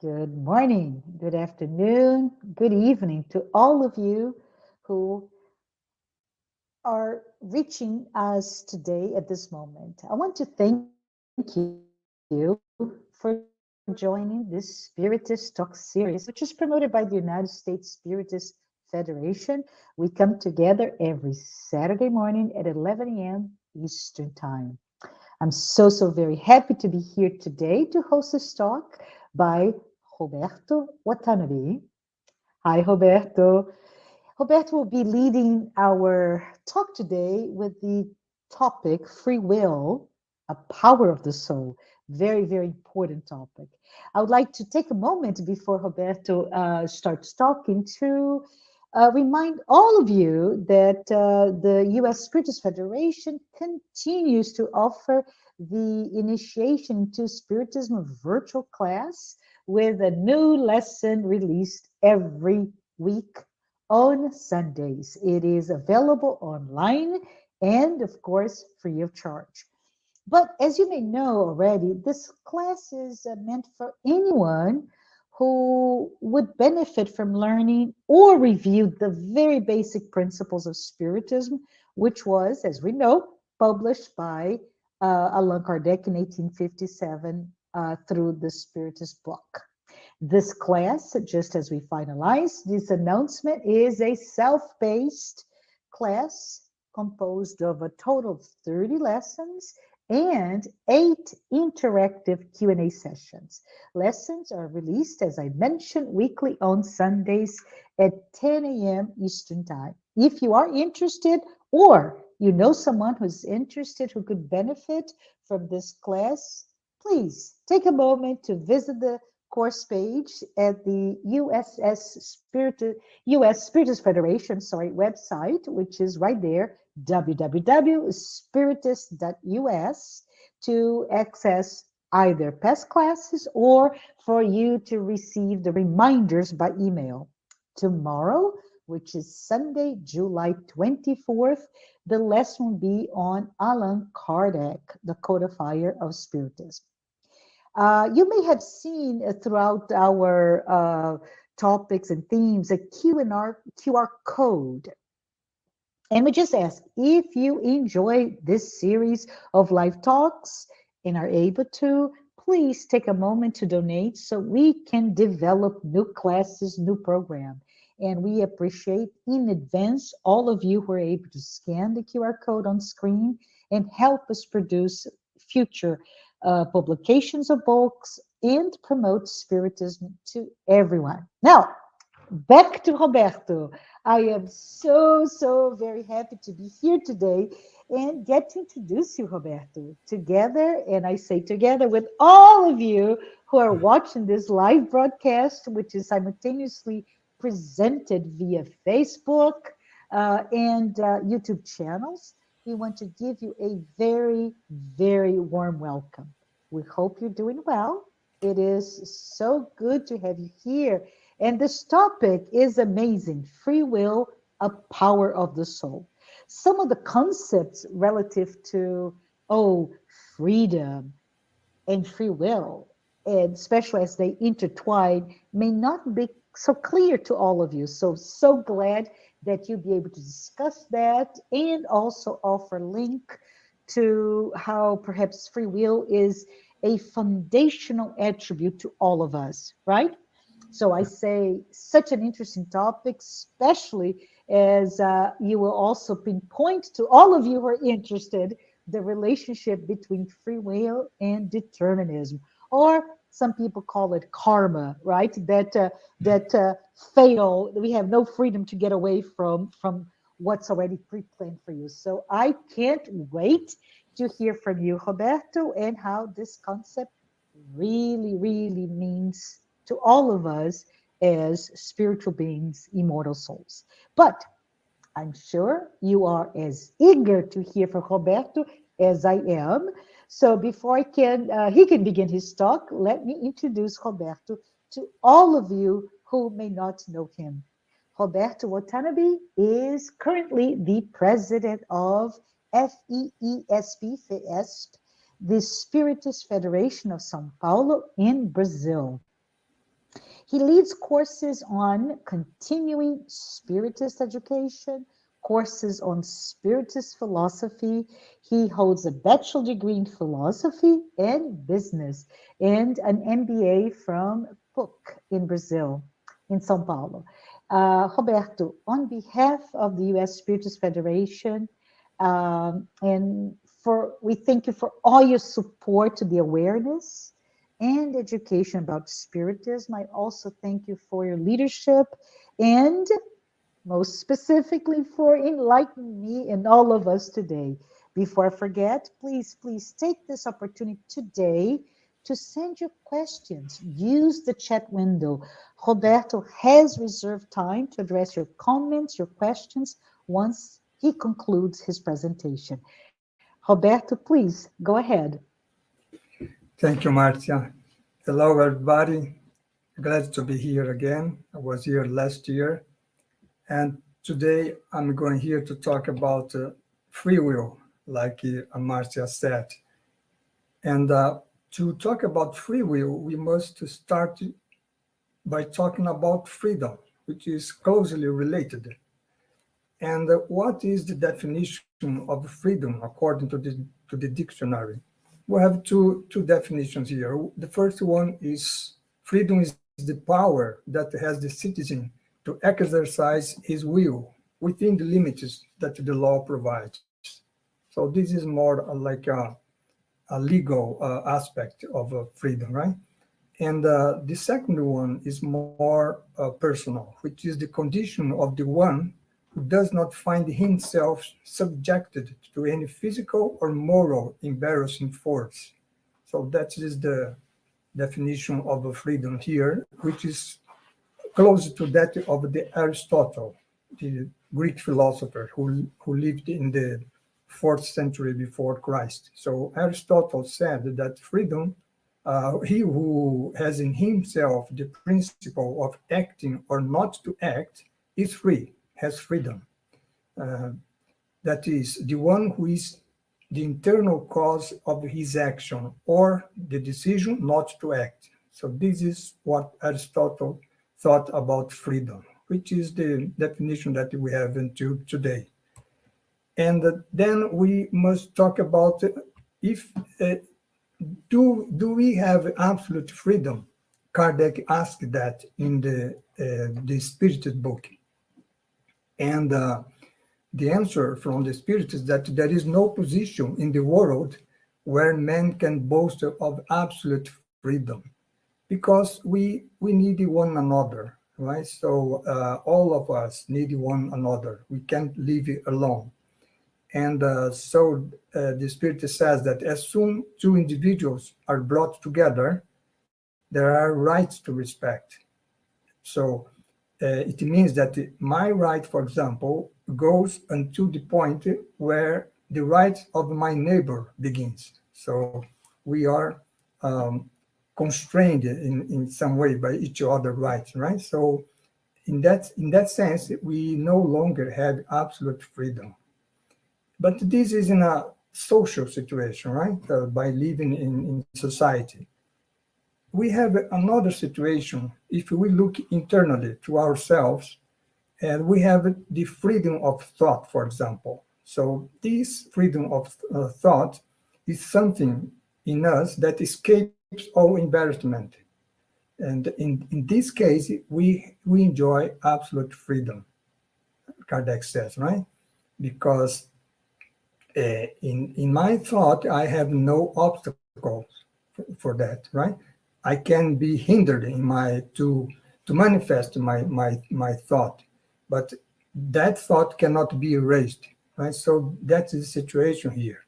Good morning, good afternoon, good evening to all of you who are reaching us today at this moment. I want to thank you for joining this Spiritist Talk series, which is promoted by the United States Spiritist Federation. We come together every Saturday morning at 11 a.m. Eastern Time. I'm so very happy to be here today to host this talk by Roberto Watanabe. Hi, Roberto. Roberto will be leading our talk today with the topic free will, a power of the soul. Very important topic. I would like to take a moment before Roberto starts talking to remind all of you that the U.S. Spiritist Federation continues to offer the initiation into Spiritism virtual class with a new lesson released every week on Sundays. It is available online and, of course, free of charge. But as you may know already, this class is meant for anyone who would benefit from learning or review the very basic principles of Spiritism, which was, as we know, published by Allan Kardec in 1857 through the Spiritist book. This class, just as we finalize this announcement, is a self-paced class composed of a total of 30 lessons and 8 interactive Q&A sessions. Lessons are released, as I mentioned, weekly on Sundays at 10 a.m. Eastern Time. If you are interested or you know someone who's interested who could benefit from this class, please take a moment to visit the course page at the U.S. Spiritist Federation website, which is right there, www.spiritist.us, to access either past classes or for you to receive the reminders by email. Tomorrow, which is Sunday, July 24th, the lesson will be on Allan Kardec, the codifier of Spiritism. You may have seen throughout our topics and themes a QR code. And we just ask, if you enjoy this series of live talks and are able to, please take a moment to donate so we can develop new classes, new program. And we appreciate in advance all of you who are able to scan the QR code on screen and help us produce future publications of books and promote Spiritism to everyone. Now, back to Roberto. I am so very happy to be here today and get to introduce you, Roberto, together, and I say together with all of you who are watching this live broadcast, which is simultaneously presented via Facebook and YouTube channels. We want to give you a very warm welcome. We hope you're doing well. It is so good to have you here. And this topic is amazing. Free will, a power of the soul. Some of the concepts relative to, freedom and free will, and especially as they intertwine, may not be so clear to all of you. So glad that you'll be able to discuss that and also offer link to how perhaps free will is a foundational attribute to all of us, right? So I say such an interesting topic, especially as you will also pinpoint to all of you who are interested the relationship between free will and determinism, or some people call it karma, right? That fatal, we have no freedom to get away from what's already pre-planned for you. So I can't wait to hear from you, Roberto, and how this concept really means to all of us as spiritual beings, immortal souls. But I'm sure you are as eager to hear from Roberto as I am. So before he can begin his talk, let me introduce Roberto to all of you who may not know him. Roberto Watanabe is currently the president of FESP, the Spiritist Federation of São Paulo in Brazil. He leads courses on continuing Spiritist education, courses on Spiritist philosophy. He holds a bachelor degree in philosophy and business and an MBA from PUC in Brazil, in São Paulo. Roberto, on behalf of the U.S. Spiritist Federation, we thank you for all your support to the awareness and education about Spiritism. I also thank you for your leadership and most specifically for enlightening me and all of us today. Before I forget, please take this opportunity today to send your questions. Use the chat window. Roberto has reserved time to address your comments, your questions, once he concludes his presentation. Roberto, please go ahead. Thank you, Marcia. Hello, everybody. Glad to be here again. I was here last year. And today I'm going here to talk about free will, like Marcia said. And to talk about free will, we must start by talking about freedom, which is closely related. And what is the definition of freedom according to the dictionary? We have two definitions here. The first one is freedom is the power that has the citizen to exercise his will within the limits that the law provides. So this is more like a legal aspect of freedom, right? And the second one is more personal, which is the condition of the one who does not find himself subjected to any physical or moral embarrassing force. So that is the definition of freedom here, which is close to that of the Aristotle, the Greek philosopher who lived in the 4th century before Christ. So Aristotle said that freedom, he who has in himself the principle of acting or not to act is free, has freedom. That is, the one who is the internal cause of his action or the decision not to act. So this is what Aristotle thought about freedom, which is the definition that we have until today. And then we must talk about if do we have absolute freedom? Kardec asked that in the Spirited book. And the answer from the Spirit is that there is no position in the world where man can boast of absolute freedom, because we need one another, right? So all of us need one another. We can't live alone. And so the Spirit says that as soon two individuals are brought together, there are rights to respect. So it means that my right, for example, goes until the point where the right of my neighbor begins. So we are constrained in some way by each other rights, right? So in that sense, we no longer have absolute freedom. But this is in a social situation, right? By living in society. We have another situation if we look internally to ourselves, and we have the freedom of thought, for example. So this freedom of thought is something in us that escapes all embarrassment. And in this case, we enjoy absolute freedom, Kardec says, right? Because in my thought, I have no obstacles for that, right? I can be hindered in to manifest my thought, but that thought cannot be erased, right? So that's the situation here.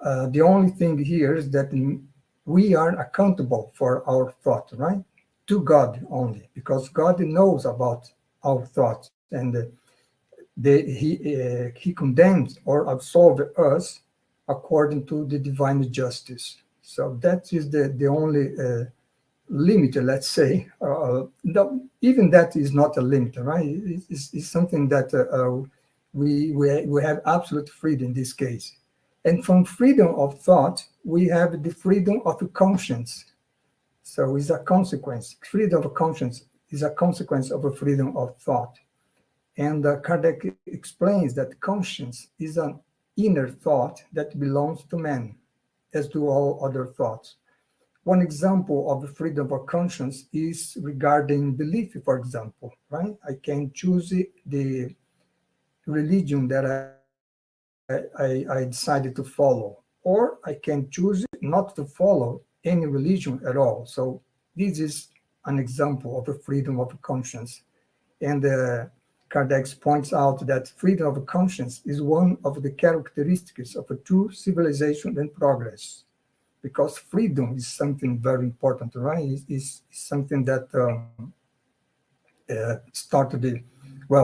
The only thing here is that we are accountable for our thought, right? To God only, because God knows about our thoughts, and he condemns or absolves us according to the divine justice. So that is the only limit, let's say. Even that is not a limit, right? It's something that we have absolute freedom in this case. And from freedom of thought, we have the freedom of conscience. So it's a consequence. Freedom of conscience is a consequence of a freedom of thought. And Kardec explains that conscience is an inner thought that belongs to man, as do all other thoughts. One example of freedom of conscience is regarding belief, for example, right? I can choose the religion that I decided to follow, or I can choose not to follow any religion at all. So this is an example of a freedom of conscience. And Kardec points out that freedom of conscience is one of the characteristics of a true civilization and progress, because freedom is something very important, right? It's something that started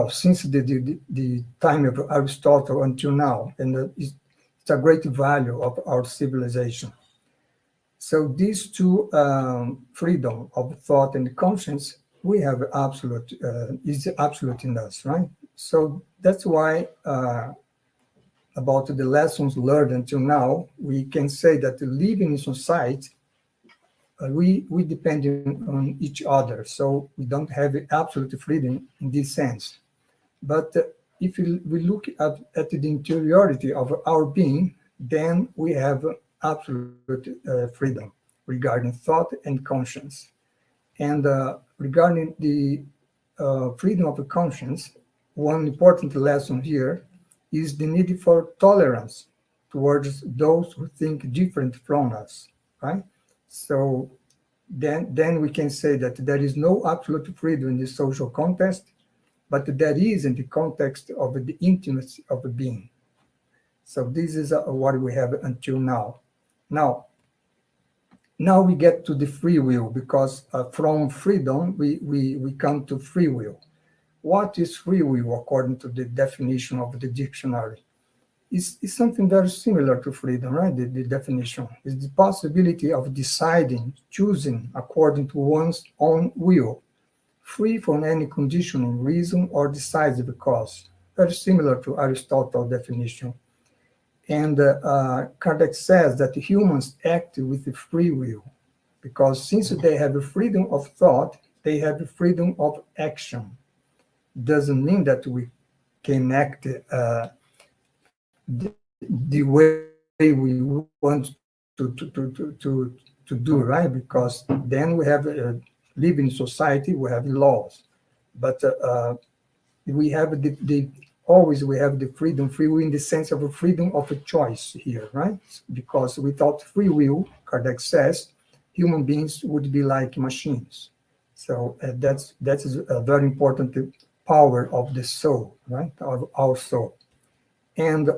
since the time of Aristotle until now, and it's a great value of our civilization. So these two, freedom of thought and conscience, we have absolute, is absolute in us, right? So that's why about the lessons learned until now, we can say that living in society, we depend on each other, so we don't have absolute freedom in this sense. But if we look at the interiority of our being, then we have absolute freedom regarding thought and conscience. And regarding the freedom of conscience, one important lesson here is the need for tolerance towards those who think different from us, right? So then we can say that there is no absolute freedom in the social context, but there is in the context of the intimacy of a being. So this is what we have until now. Now we get to the free will, because from freedom we come to free will. What is free will according to the definition of the dictionary? It's something very similar to freedom, right? The definition is the possibility of deciding, choosing according to one's own will, free from any conditioning, reason, or decisive cause. Very similar to Aristotle's definition. And Kardec says that humans act with free will, because since they have a freedom of thought, they have a freedom of action. Doesn't mean that we can act the way we want to do, right? Because then we have live in society, we have laws, but we have always we have the free will in the sense of a freedom of a choice here, right? Because without free will, Kardec says, human beings would be like machines. So that's a very important power of the soul, right? Of our soul. And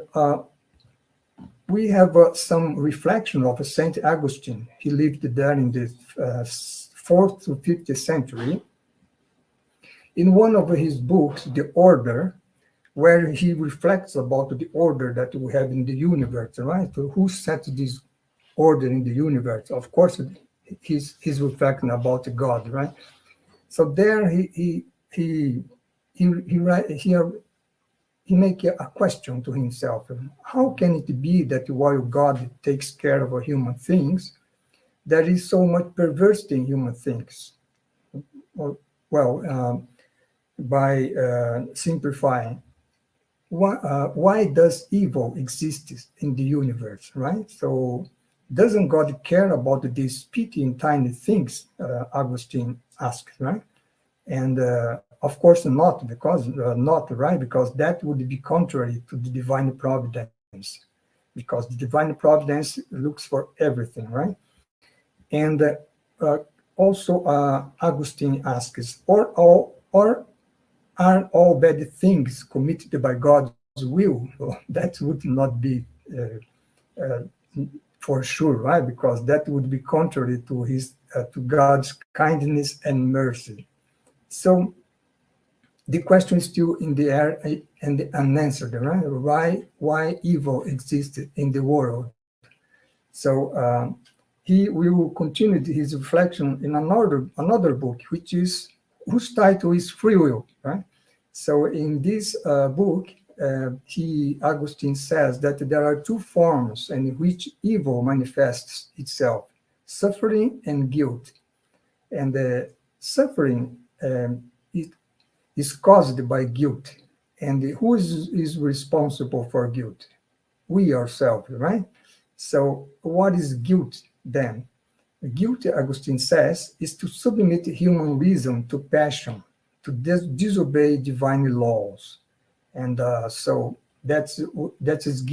we have some reflection of Saint Augustine. He lived there in the 4th to 5th century. In one of his books, The Order, where he reflects about the order that we have in the universe, right? So who set this order in the universe? Of course, he's reflecting about God, right? So there he make a question to himself: how can it be that while God takes care of human things, there is so much perversity in human things? By simplifying, why does evil exist in the universe, right? So doesn't God care about these petty and tiny things, Augustine asked, right? And of course not, because because that would be contrary to the divine providence, because the divine providence looks for everything, right? And also Augustine asks, or are all bad things committed by God's will? Well, that would not be for sure, right? Because that would be contrary to to God's kindness and mercy. So the question is still in the air and unanswered, right? Why evil exists in the world? So he will continue his reflection in another book, whose title is Free Will, right? So in this book, Augustine says that there are two forms in which evil manifests itself: suffering and guilt. And suffering is caused by guilt. And who is responsible for guilt? We ourselves, right? So what is guilt then? Guilt, Augustine says, is to submit human reason to passion, to disobey divine laws. And so that is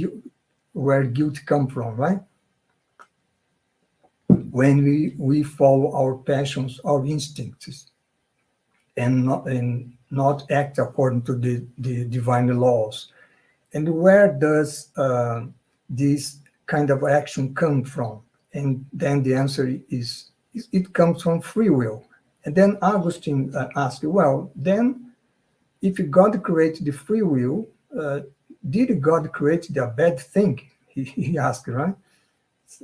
where guilt comes from, right? When we follow our passions, our instincts, and not act according to the divine laws. And where does this kind of action come from? And then the answer is it comes from free will. And then Augustine asked, well, then if God created the free will, did God create the bad thing? He asked, right?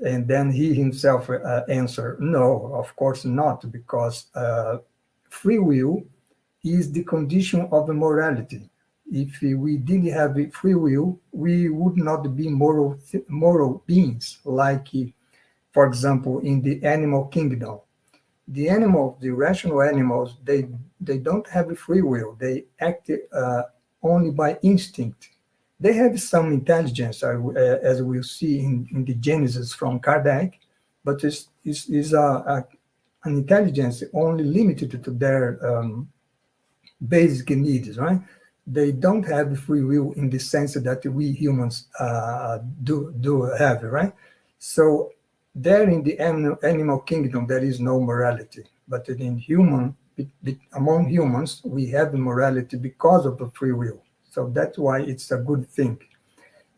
And then he himself answered, no, of course not, because free will is the condition of morality. If we didn't have free will, we would not be moral beings, like, for example, in the animal kingdom. The rational animals, they don't have free will. They act only by instinct. They have some intelligence, as we'll see in the Genesis from Kardec, but it's an intelligence only limited to their basic needs, right? They don't have free will in the sense that we humans do have, right? So there in the animal kingdom, there is no morality. But among humans, we have morality because of the free will. So that's why it's a good thing.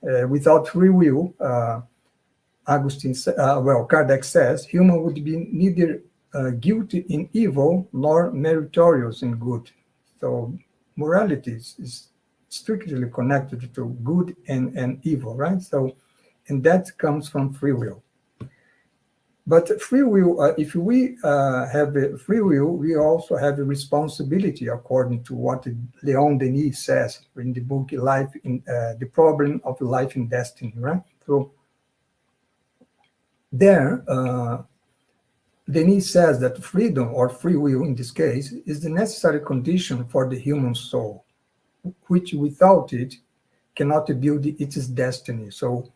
Without free will, Kardec says, human would be neither guilty in evil nor meritorious in good. So morality is strictly connected to good and evil, right? So, and that comes from free will. But free will, if we have a free will, we also have a responsibility, according to what Leon Denis says in the book Life in The Problem of Life and Destiny, right? So there, Denis says that freedom, or free will in this case, is the necessary condition for the human soul, which without it cannot build its destiny. So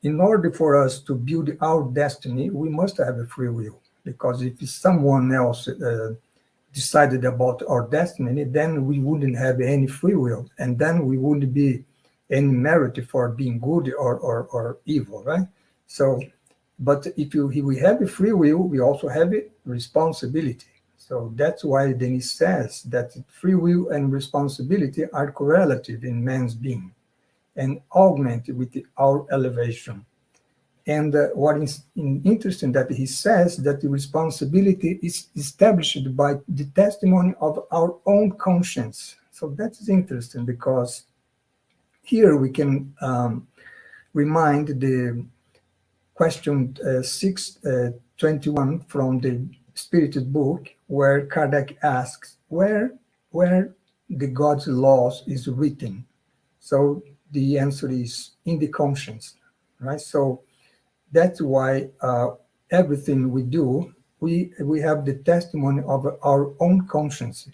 in order for us to build our destiny, we must have a free will, because if someone else decided about our destiny, then we wouldn't have any free will, and then we wouldn't be any merit for being good or evil, right? So, but if we have a free will, we also have a responsibility. So that's why Denis says that free will and responsibility are correlative in man's being and augment with our elevation. And what is interesting that he says that the responsibility is established by the testimony of our own conscience. So that is interesting, because here we can remind the question 621 from the Spirited book, where Kardec asks, where the God's laws is written? So the answer is in the conscience, right? So that's why everything we do, we have the testimony of our own conscience,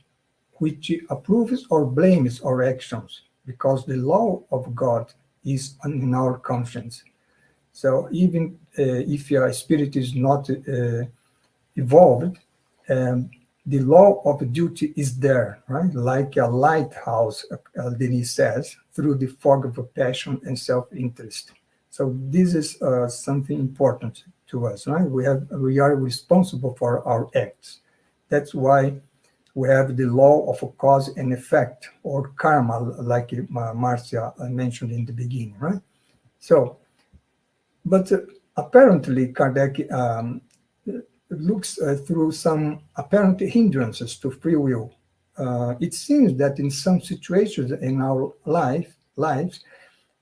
which approves or blames our actions, because the law of God is in our conscience. So even if your spirit is not evolved, the law of duty is there, right? Like a lighthouse, Denis says, through the fog of passion and self-interest. So this is something important to us, right? We are responsible for our acts. That's why we have the law of a cause and effect, or karma, like Marcia mentioned in the beginning, right? So, but apparently Kardec looks through some apparent hindrances to free will. It seems that in some situations in our lives,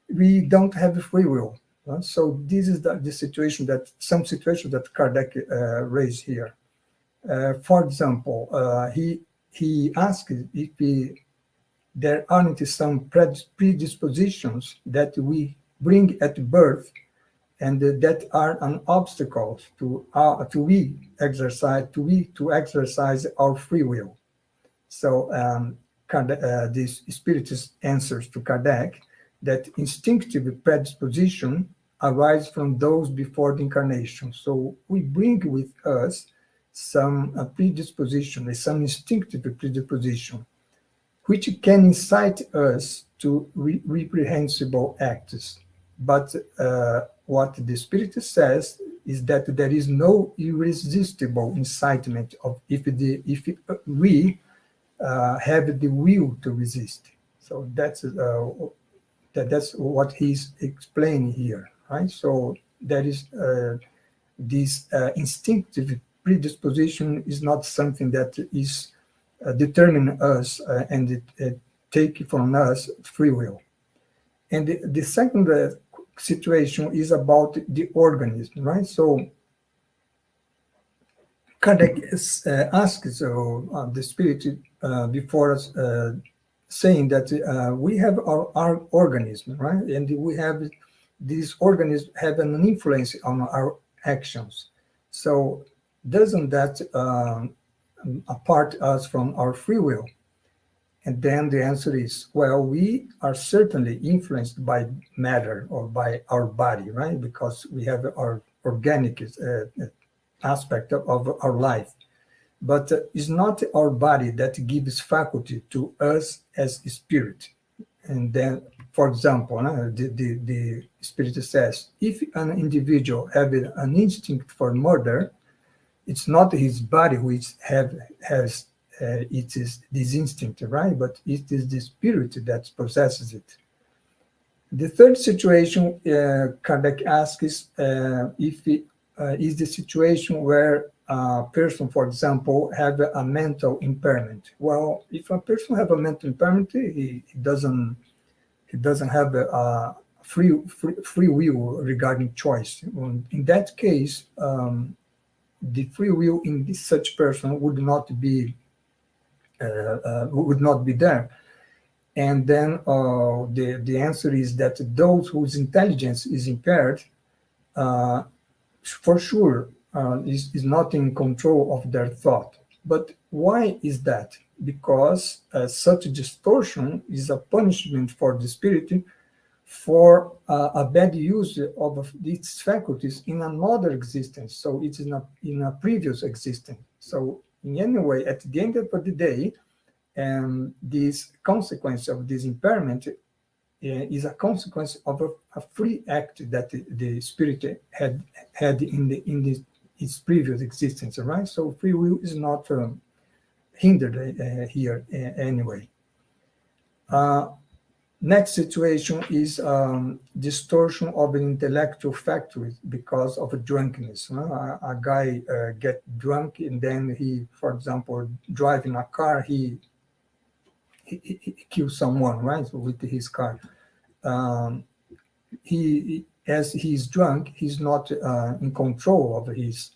we don't have free will. So this is the situation that Kardec raised here. For example, he asked if there aren't some predispositions that we bring at birth and that are an obstacle to exercise our free will. So this Spiritist answers to Kardec that instinctive predisposition arise from those before the incarnation. So we bring with us some predisposition, some instinctive predisposition, which can incite us to reprehensible acts. But what the Spirit says is that there is no irresistible incitement of if we have the will to resist. So that's what he's explaining here, right? So there is this instinctive predisposition is not something that is determine us and take from us free will. And the second situation is about the organism, right? So Kardec asks the Spirit before us, saying that we have our organism, right? And we have these organisms have an influence on our actions. So doesn't that apart us from our free will? And then the answer is, well, we are certainly influenced by matter or by our body, right? Because we have our organic aspect of our life. But it's not our body that gives faculty to us as a spirit. And then, for example, the Spirit says, if an individual has an instinct for murder, it's not his body which has it is this instinct, right? But it is the spirit that possesses it. The third situation Kardec asks if it is the situation where a person, for example, have a mental impairment. Well, if a person have a mental impairment, he doesn't have a free will regarding choice. In that case, the free will in such person would not be there. And then the answer is that those whose intelligence is impaired, for sure, is not in control of their thought. But why is that? Because such distortion is a punishment for the spirit for a bad use of its faculties in another existence. So it's in a previous existence. So in any way, at the end of the day, this consequence of this impairment is a consequence of a free act that the spirit had in its previous existence, right? So free will is not hindered here anyway. Next situation is distortion of an intellectual faculty because of a drunkenness. A guy get drunk and then he, for example, driving a car, he kills someone, right, with his car. As he's drunk, he's not in control of his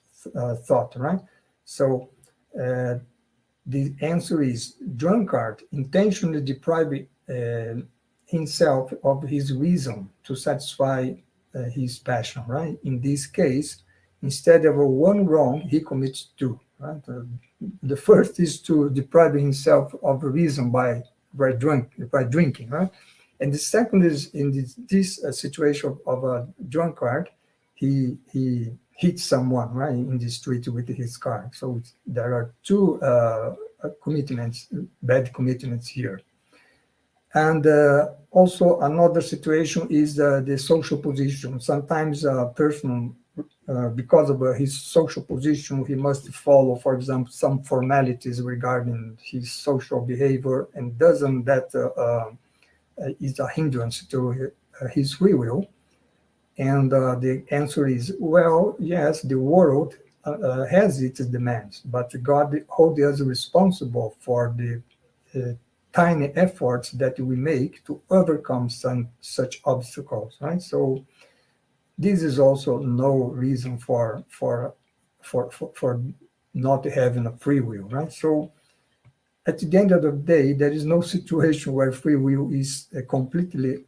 thought, right? So the answer is drunkard intentionally depriving himself of his reason to satisfy his passion, right? In this case, instead of one wrong, he commits two, right? The first is to deprive himself of reason by drinking, right? And the second is in this situation of a drunkard, he hits someone, right, in the street with his car. So there are two bad commitments here. And also another situation is the social position. Sometimes a person, because of his social position, he must follow, for example, some formalities regarding his social behavior, and doesn't that is a hindrance to his free will. And the answer is, well, yes, the world has its demands, but God holds us responsible for the tiny efforts that we make to overcome such obstacles, right? So this is also no reason for not having a free will, right? So at the end of the day, there is no situation where free will is completely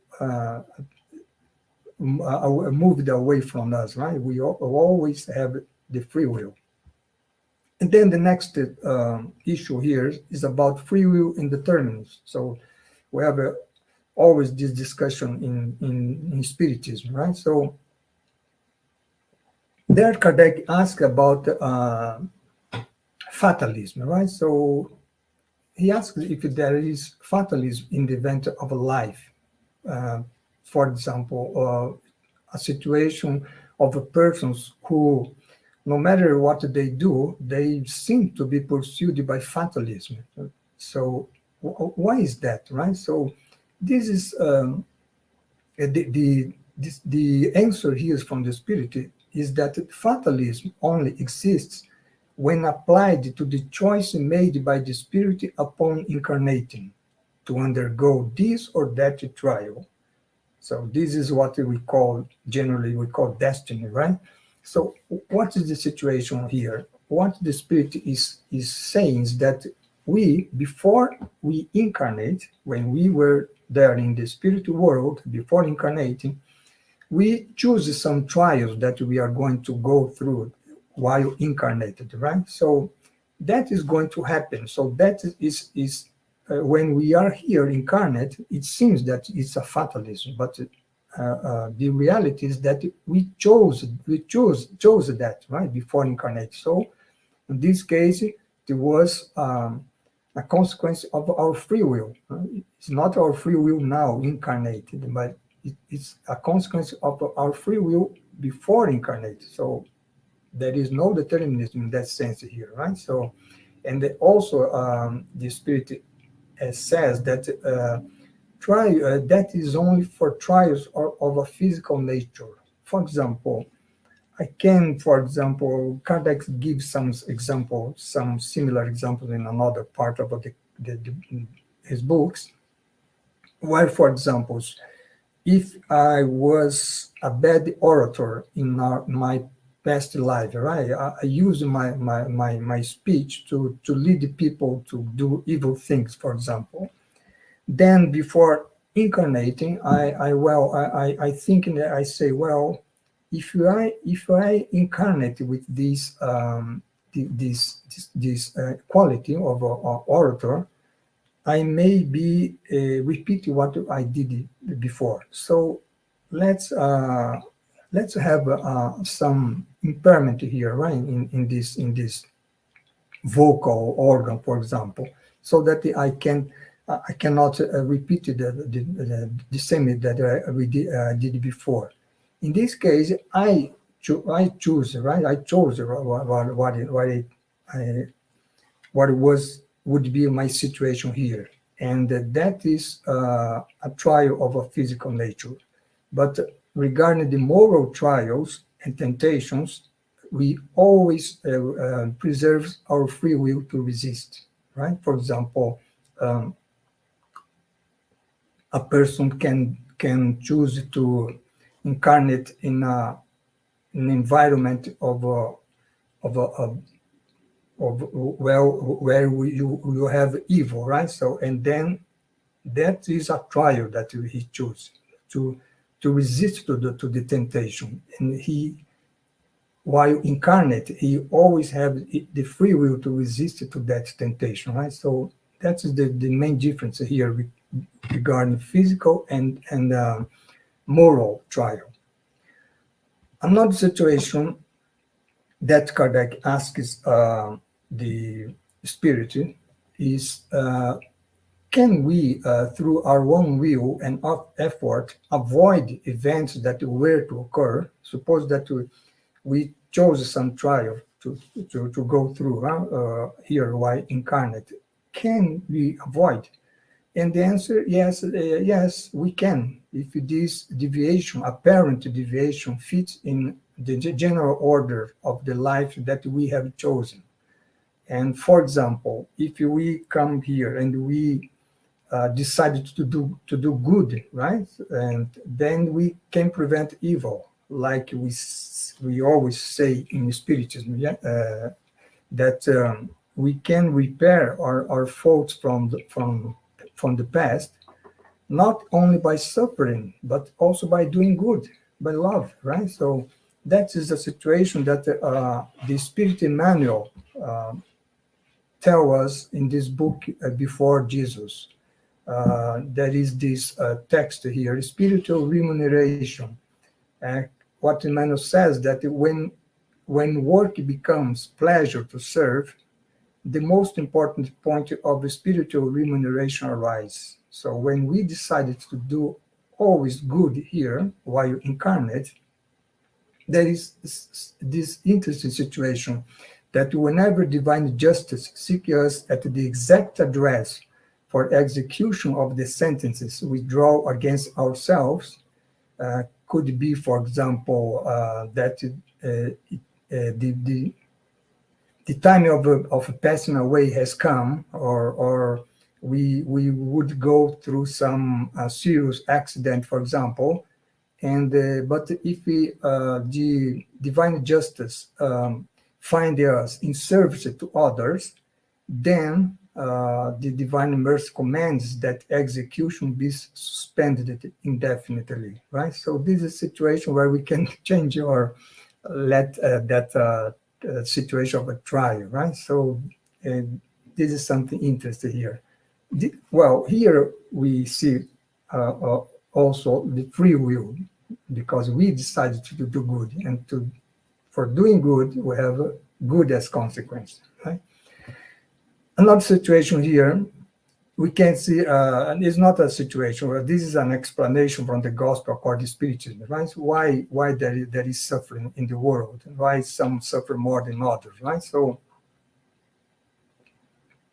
moved away from us, right? We always have the free will. And then the next issue here is about free will indeterminism. So we have always this discussion in Spiritism, right? So there Kardec asked about fatalism, right? So he asked if there is fatalism in the event of a life. For example, a situation of a persons who, no matter what they do, they seem to be pursued by fatalism. So why is that, right? So this is the answer here from the Spirit is that fatalism only exists when applied to the choice made by the Spirit upon incarnating to undergo this or that trial. So this is what generally we call destiny, right? So what is the situation here? What the Spirit is saying is that we, before we incarnate, when we were there in the spirit world, before incarnating, we choose some trials that we are going to go through while incarnated, right? So that is going to happen. So that is when we are here incarnate, it seems that it's a fatalism, but the reality is that we chose that, right, before incarnate. So in this case, it was a consequence of our free will. It's not our free will now incarnated, but it's a consequence of our free will before incarnate. So there is no determinism in that sense here, right? So, and also the Spirit says that that is only for trials of a physical nature. For example, Kardec gives some similar examples in another part of his books, where, for example, if I was a bad orator in my past life, right? I use my speech to lead the people to do evil things, for example. Then before incarnating, I think that I say, well, if I incarnate with this quality of an orator, I may be repeating what I did before. So let's have some impairment here, right? In this vocal organ, for example, so that I cannot repeat the same that we did before. In this case, I choose, right? I chose what would be my situation here, and that is a trial of a physical nature. But regarding the moral trials and temptations, we always preserve our free will to resist, right? For example, a person can choose to incarnate in an environment where you have evil, right? So, and then that is a trial that he chose to resist to the temptation, and while incarnate, he always have the free will to resist to that temptation, right? So that's the main difference here regarding physical and moral trial. Another situation that Kardec asks the Spirit is, can we, through our own will and effort, avoid events that were to occur? Suppose that we chose some trial to go through here while incarnate. Can we avoid? And the answer, yes, we can. If this deviation, apparent deviation, fits in the general order of the life that we have chosen. And for example, if we come here and we decided to do good, right? And then we can prevent evil, like we always say in Spiritism, that we can repair our faults from the past, not only by suffering, but also by doing good. by love, right? So that is a situation that the Spirit Emmanuel tell us in this book before Jesus. There is this text here, spiritual remuneration. What Emmanuel says that when work becomes pleasure to serve, the most important point of the spiritual remuneration arises. So when we decided to do always good here while incarnate, there is this interesting situation that whenever divine justice seeks us at the exact address for execution of the sentences we draw against ourselves, could be, for example, that the time of passing away has come, or we would go through some serious accident, for example, and but if the divine justice find us in service to others, then the divine mercy commands that execution be suspended indefinitely, right? So this is a situation where we can change or let that situation of a trial, right? So this is something interesting here. Well, here we see also the free will, because we decided to do good, and for doing good, we have good as consequence, right? Another situation here, we can see, and it's not a situation where this is an explanation from the gospel according to Spiritism, right? So why there is suffering in the world, and why some suffer more than others, right? So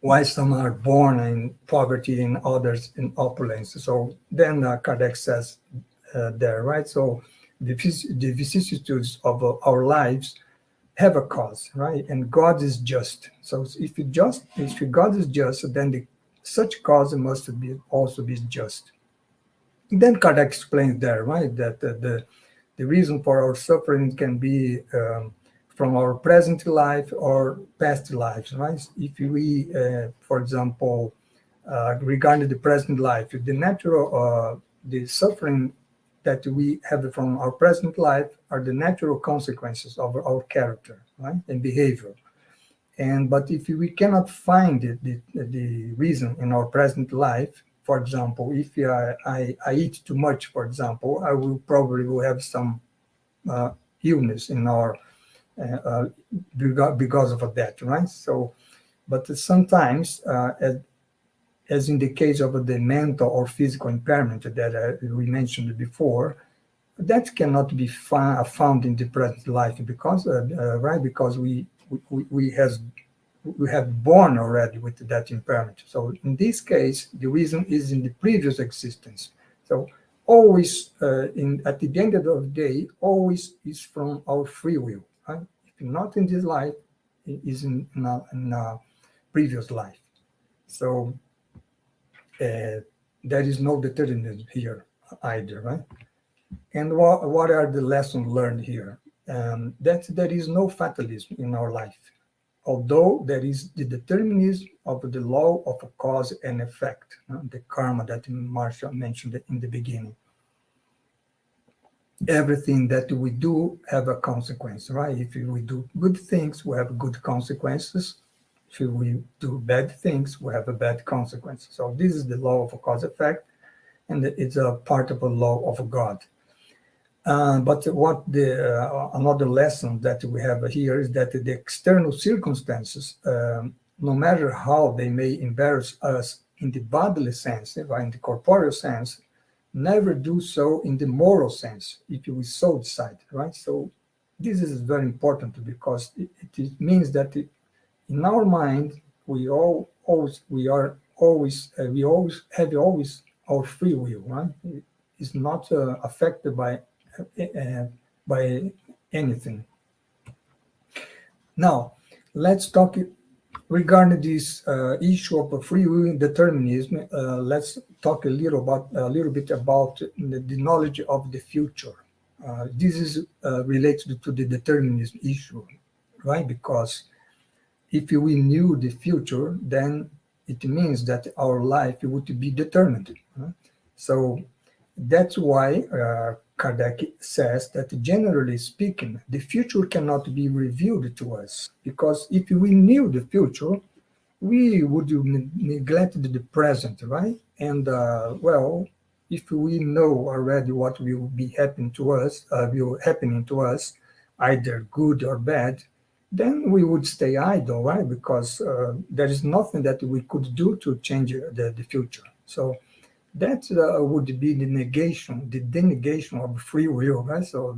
why some are born in poverty and others in opulence. So then Kardec says there, right? So the vicissitudes of our lives have a cause, right? And God is just. So if God is just, then such cause must also be just. Then Kardec explains there, right, that the reason for our suffering can be from our present life or past lives, right? If we, for example, regarding the present life, the natural, the suffering that we have from our present life are the natural consequences of our character, right, and behavior. But if we cannot find the reason in our present life, for example, if I eat too much, for example, I will probably have some illness in our because of that, right? So, but sometimes, as in the case of the mental or physical impairment that we mentioned before, that cannot be found in the present life because, right? Because we have born already with that impairment. So in this case, the reason is in the previous existence. So always, at the end of the day, always is from our free will. Right? If not in this life, it is in a previous life. So there is no determinism here either, right? And what are the lessons learned here? That there is no fatalism in our life, although there is the determinism of the law of a cause and effect, the karma that Marcia mentioned in the beginning. Everything that we do have a consequence, right? If we do good things, we have good consequences. If we do bad things, we have a bad consequence. So this is the law of a cause effect, and it's a part of the law of God. But what another lesson that we have here is that the external circumstances, no matter how they may embarrass us in the bodily sense, right, in the corporeal sense, never do so in the moral sense, if we so decide, right? So this is very important because it means that in our mind we always have our free will, right? It's not affected by anything. Now, let's talk regarding this issue of free will and determinism. Let's talk a little bit about the knowledge of the future. This is related to the determinism issue, right? Because if we knew the future, then it means that our life would be determined. Right? So that's why Kardec says that generally speaking, the future cannot be revealed to us, because if we knew the future, we would neglect the present, right? And well, if we know already what will be happening to us, either good or bad, then we would stay idle, right? Because there is nothing that we could do to change the future. So that would be the denegation of free will, right? So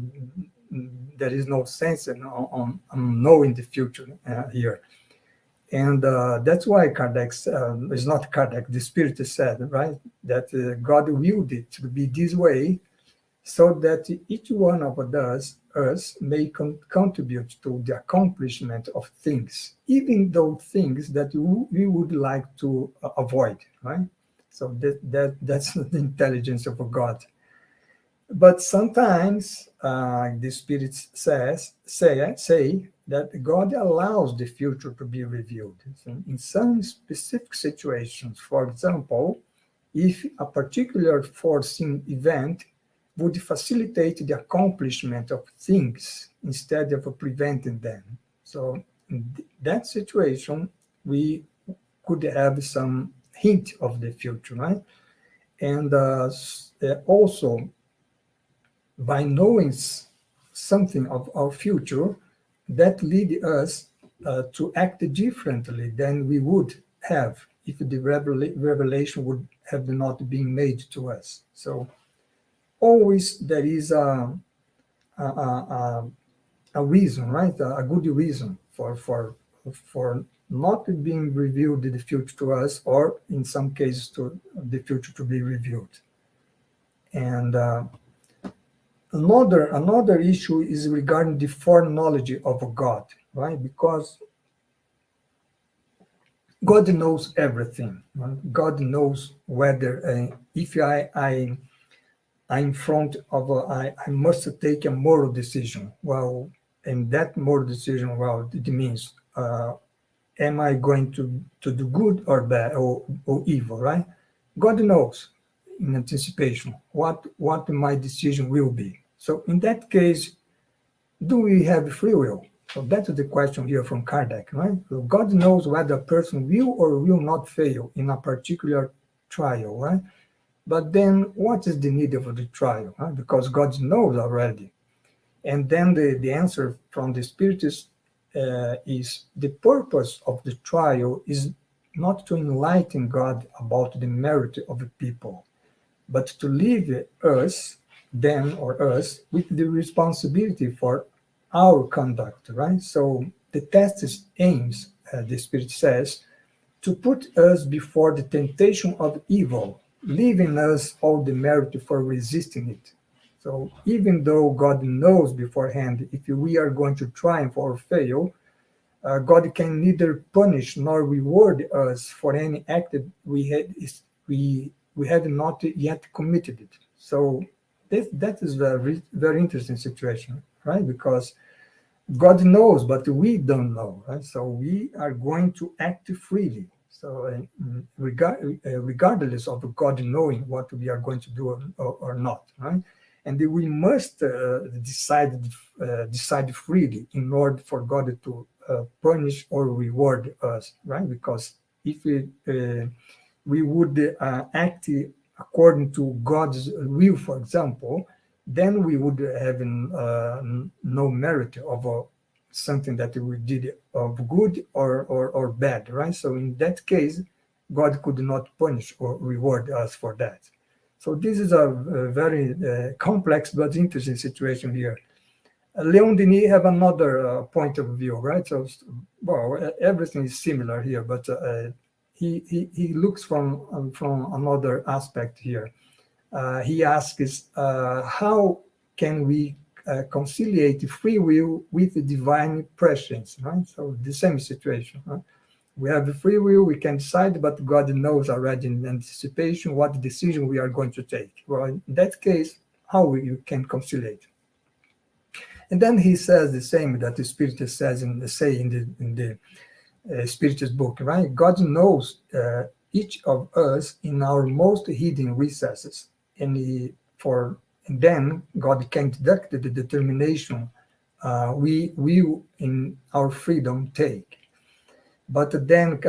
there is no sense on knowing the future here. And that's why Kardec, it's not Kardec, the Spirit said, right, that God willed it to be this way, so that each one of us may contribute to the accomplishment of things, even those things that we would like to avoid, right? So that's the intelligence of God. But sometimes the spirits say that God allows the future to be revealed. So in some specific situations, for example, if a particular foreseen event would facilitate the accomplishment of things instead of preventing them. So in that situation, we could have some hint of the future, right? And also, by knowing something of our future, that lead us to act differently than we would have if the revelation would have not been made to us. So always there is a reason, right? A good reason for not being revealed the future to us, or in some cases to the future to be revealed. And Another issue is regarding the foreknowledge of God, right? Because God knows everything. Right? God knows whether if I'm in front of I must take a moral decision. Well, and that moral decision, well, it means am I going to do good or bad or evil, right? God knows in anticipation what my decision will be. So in that case, do we have free will? So that's the question here from Kardec, right? So God knows whether a person will or will not fail in a particular trial, right? But then what is the need of the trial? Right? Because God knows already. And then the answer from the Spiritist is the purpose of the trial is not to enlighten God about the merit of the people, but to leave us, them or us, with the responsibility for our conduct, right? So the test aims, the Spirit says, to put us before the temptation of evil, leaving us all the merit for resisting it. So even though God knows beforehand if we are going to triumph or fail, God can neither punish nor reward us for any act that we have not yet committed it. So that is a very interesting situation, right? Because God knows, but we don't know, right? So we are going to act freely. So regardless of God knowing what we are going to do or not, right? And we must decide freely in order for God to punish or reward us, right? Because if we would act according to God's will, for example, then we would have no merit of something that we did of good or bad, right? So in that case, God could not punish or reward us for that. So this is a very complex but interesting situation here. Leon Denis have another point of view, right? So, well, everything is similar here, but he looks from another aspect here. He asks, how can we conciliate free will with divine prescience, right? So the same situation, right? We have free will, we can decide, but God knows already in anticipation what decision we are going to take. Well, in that case, how we can conciliate? And then he says the same that the Spiritist says in the Spiritist book, right? God knows each of us in our most hidden recesses, and And then God can deduct the determination we will in our freedom take. But then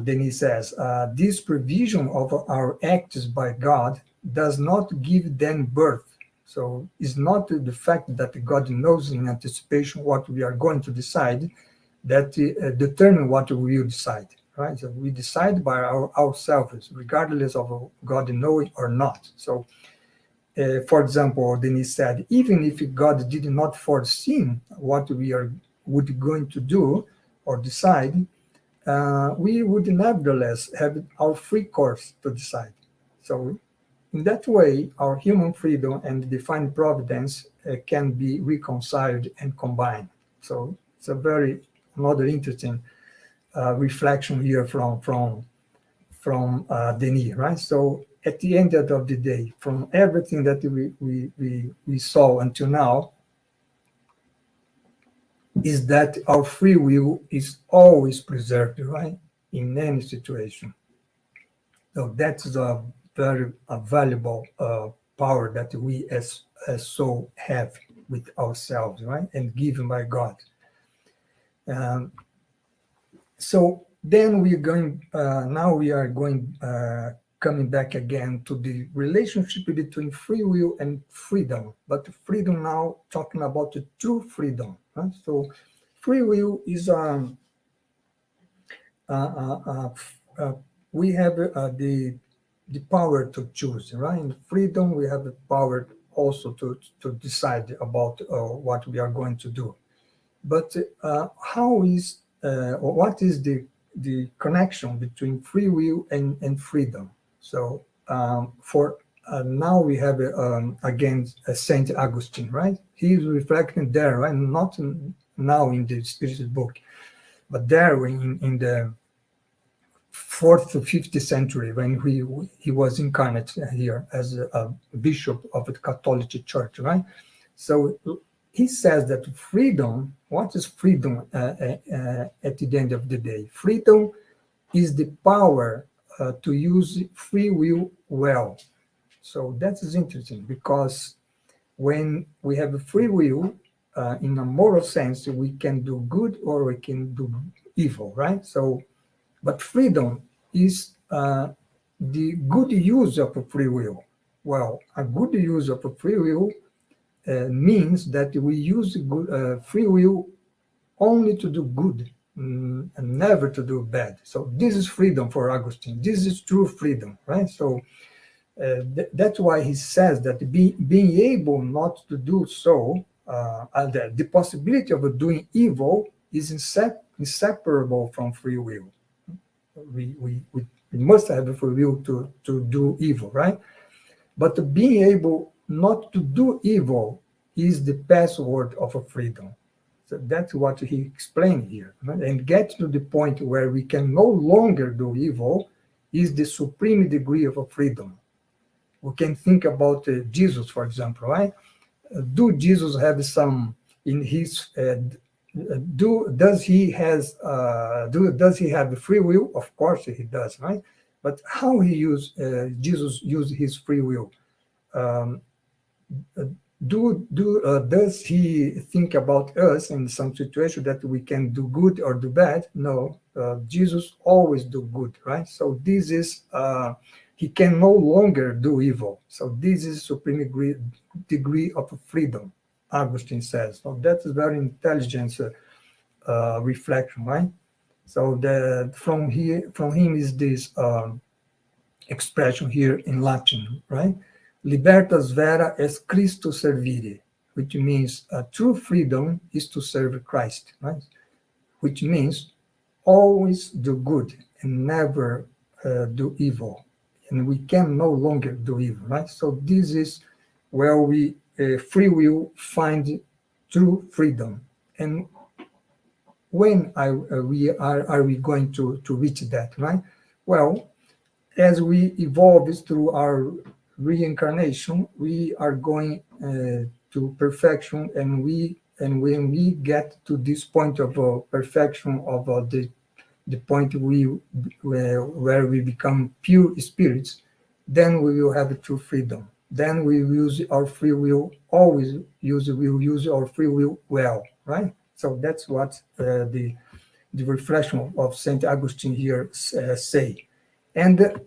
Denis says, this provision of our acts by God does not give them birth. So it's not the fact that God knows in anticipation what we are going to decide that determine what we will decide, right? So we decide by ourselves, regardless of God knowing or not. So, for example, Denis said, even if God did not foresee what we would going to do or decide, we would nevertheless have our free course to decide. So in that way, our human freedom and divine providence can be reconciled and combined. So it's a very another interesting reflection here from Denis, right? So at the end of the day, from everything that we saw until now, is that our free will is always preserved, right? In any situation. So that's a very valuable power that we as soul have with ourselves, right? And given by God. So then we're going, now we are going, coming back again to the relationship between free will and freedom, but freedom now talking about the true freedom. Right? So free will is, we have the power to choose, right? In freedom, we have the power also to decide about what we are going to do. But how is what is the connection between free will and freedom? So for now we have again Saint Augustine, right? He's reflecting there, right? Not now in the Spiritist book, but there in the 4th to 5th century when he was incarnate here as a bishop of the Catholic Church, right? So he says that freedom, what is freedom at the end of the day? Freedom is the power to use free will well. So that is interesting because when we have a free will, in a moral sense, we can do good or we can do evil, right? So, but freedom is the good use of a free will. Well, a good use of a free will means that we use free will only to do good and never to do bad. So this is freedom for Augustine. This is true freedom, right? So that's why he says that being able not to do so, the possibility of doing evil is inseparable from free will. We must have a free will to do evil, right? But being able not to do evil is the password of a freedom. So that's what he explained here. Right? And get to the point where we can no longer do evil is the supreme degree of a freedom. We can think about Jesus, for example, right? Do Jesus have some in his does he have free will? Of course he does, right? But how Jesus used his free will? Does he think about us in some situation that we can do good or do bad? No, Jesus always do good, right? So this is he can no longer do evil. So this is supreme degree of freedom, Augustine says. So that is very intelligent reflection, right? So from him is this expression here in Latin, right? Libertas vera est Christo servire, which means true freedom is to serve Christ, right? Which means always do good and never do evil. And we can no longer do evil, right? So this is where we free will find true freedom. And when are we going to reach that, right? Well, as we evolve through our reincarnation, we are going to perfection, and when we get to this point of perfection of the point where we become pure spirits, then we will have true freedom. then we use our free will, we'll use our free will well, right? So that's what the reflection of St. Augustine here say. And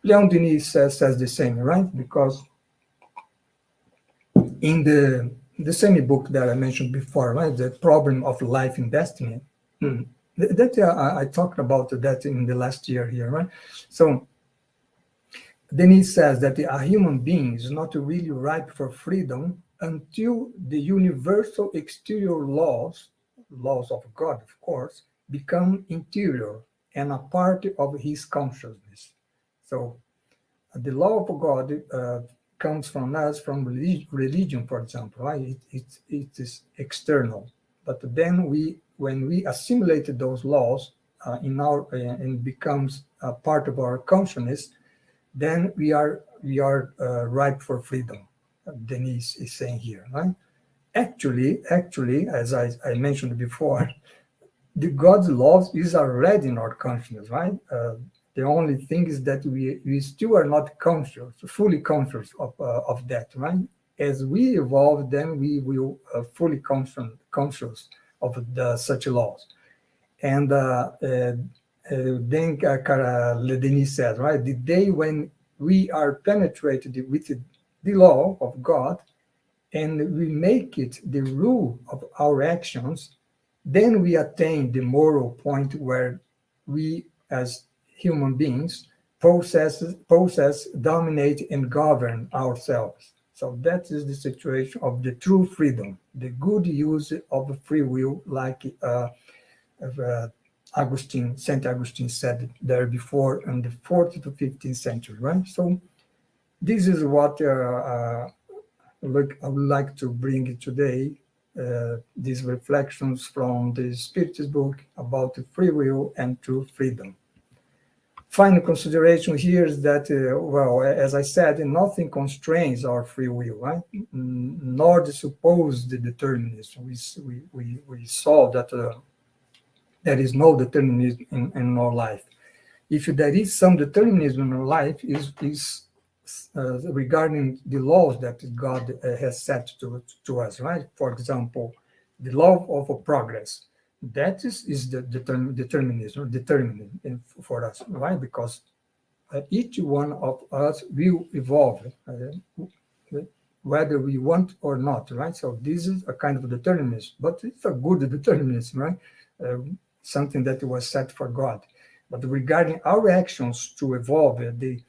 Leon Denis says the same, right? Because in the same book that I mentioned before, right, the problem of life and destiny, I talked about that in the last year here, right? So Denis says that a human being is not really ripe for freedom until the universal exterior laws of God, of course, become interior and a part of his consciousness. So the law of God comes from us, from religion, for example, right? It is external. But then when we assimilate those laws in our and becomes a part of our consciousness, then we are ripe for freedom. Denis is saying here, right? Actually, as I mentioned before, the God's laws is already in our consciousness, right? The only thing is that we still are not fully conscious of that, right? As we evolve, then we will fully conscious of such laws. And then Denis says, right, the day when we are penetrated with the law of God and we make it the rule of our actions, then we attain the moral point where we, as human beings, possess, dominate, and govern ourselves. So that is the situation of the true freedom, the good use of free will, like St. Augustine said there before in the 14th to 15th century, right? So this is what I would like to bring today, these reflections from the Spiritist book about free will and true freedom. Final consideration here is that, well, as I said, nothing constrains our free will, right? Nor the supposed determinism. We saw that there is no determinism in our life. If there is some determinism in our life, is regarding the laws that God has set to us, right? For example, the law of progress. That is the determinism for us, right? Because each one of us will evolve, whether we want or not, right? So this is a kind of determinism, but it's a good determinism, right? Something that was set for God. But regarding our actions to evolve, the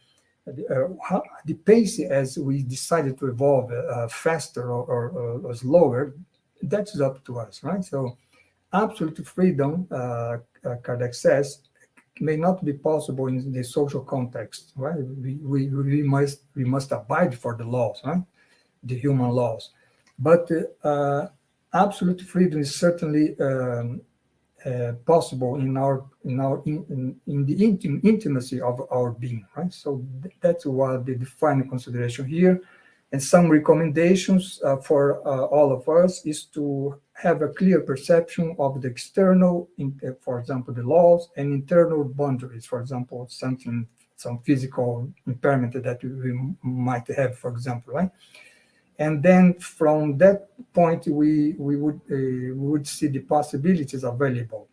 pace as we decided to evolve, faster or slower, that's up to us, right? So absolute freedom, Kardec says, may not be possible in the social context, right? We must abide for the laws, right? The human laws. But absolute freedom is certainly possible in the intimacy of our being, right? So that's what the final consideration here. And some recommendations for all of us is to have a clear perception of the external, for example, the laws, and internal boundaries, for example, some physical impairment that we might have, for example, right? And then from that point, we would see the possibilities available,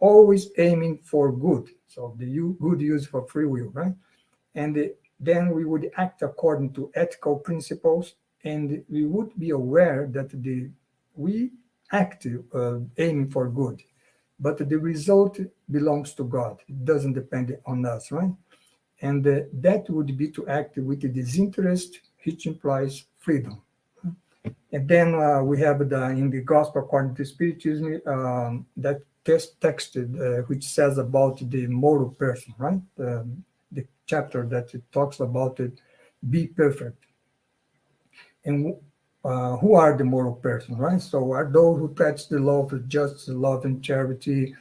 always aiming for good. So the good use for free will, right? And then we would act according to ethical principles, and we would be aware that we act aiming for good, but the result belongs to God. It doesn't depend on us, right? And that would be to act with disinterest, which implies freedom. And then we have in the Gospel according to Spiritism, that text which says about the moral person, right? The chapter that it talks about it, be perfect. And who are the moral persons, right? So are those who practice the law of justice, love, and charity,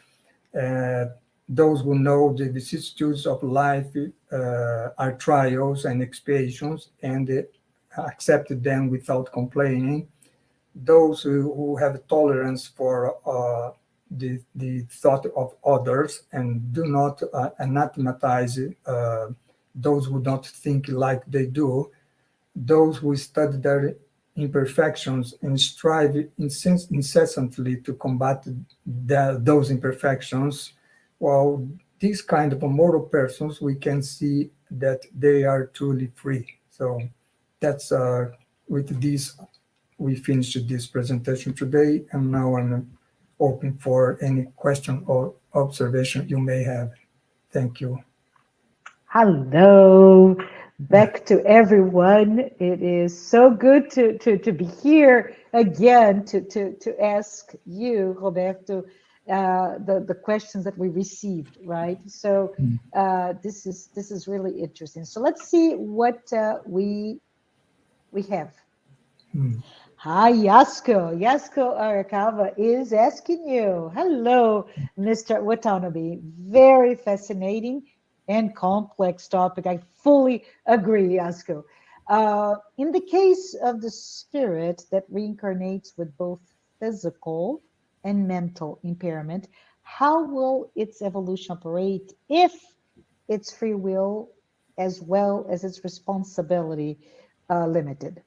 those who know the vicissitudes of life are trials and expiations, and accept them without complaining, those who have tolerance for the thought of others and do not anathematize those who don't think like they do, those who study their imperfections and strive incessantly to combat those imperfections, well, these kind of moral persons, we can see that they are truly free. So that's with this, we finished this presentation today, and now I'm open for any question or observation you may have. Thank you. Hello, back to everyone. It is so good to be here again to ask you, Roberto, the questions that we received, right? So this is really interesting. So let's see what we have. Hi, Yasko. Yasko Arakawa is asking you. Hello, Mr. Watanabe. Very fascinating and complex topic. I fully agree, Yasko. In the case of the spirit that reincarnates with both physical and mental impairment, how will its evolution operate if its free will as well as its responsibility limited?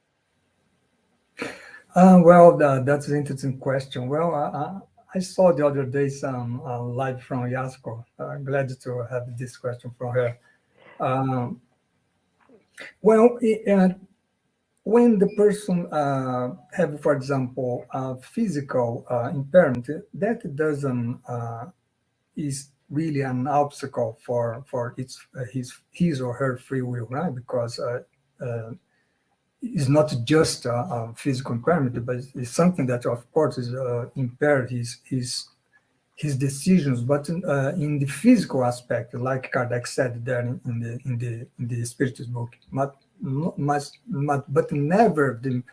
Well, that's an interesting question. Well, I saw the other day some live from Yasko. Glad to have this question from her. Well, when the person have, for example, a physical impairment, that doesn't is really an obstacle for his or her free will, right? Because it's not just a physical impairment, but it's something that, of course, is impaired his decisions. But in the physical aspect, like Kardec said there in the Spiritist book, but never the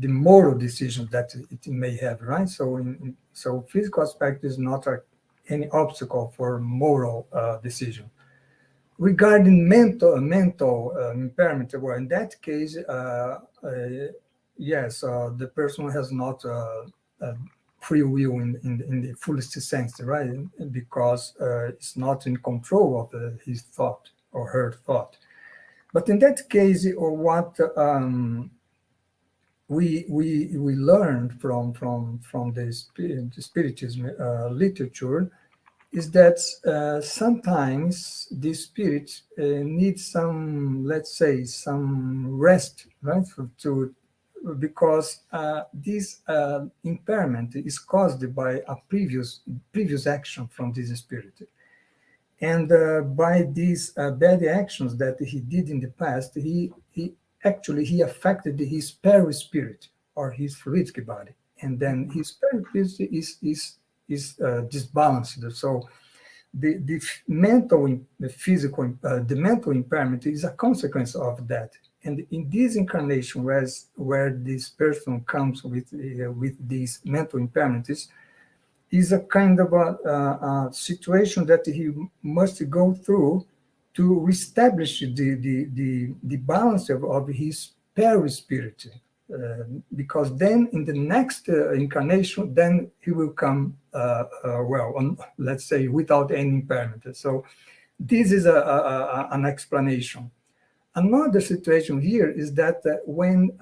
moral decisions that it may have, right? So physical aspect is not any obstacle for moral decision. Regarding mental impairment, well, in that case, yes, the person has not free will in the fullest sense, right? Because it's not in control of his thought or her thought. But in that case, or what we learned from the Spiritism literature is that sometimes the spirit needs some, let's say, some rest, right? Because this impairment is caused by a previous action from this spirit. And by these bad actions that he did in the past, he affected his perispirit or his fluidic body. And then his perispirit is disbalanced. So the mental impairment is a consequence of that. And in this incarnation, where this person comes with these mental impairments, is a kind of a situation that he must go through to reestablish the balance of his perispirit. Because then in the next incarnation, then he will come, let's say, without any impairment. So this is an explanation. Another situation here is that when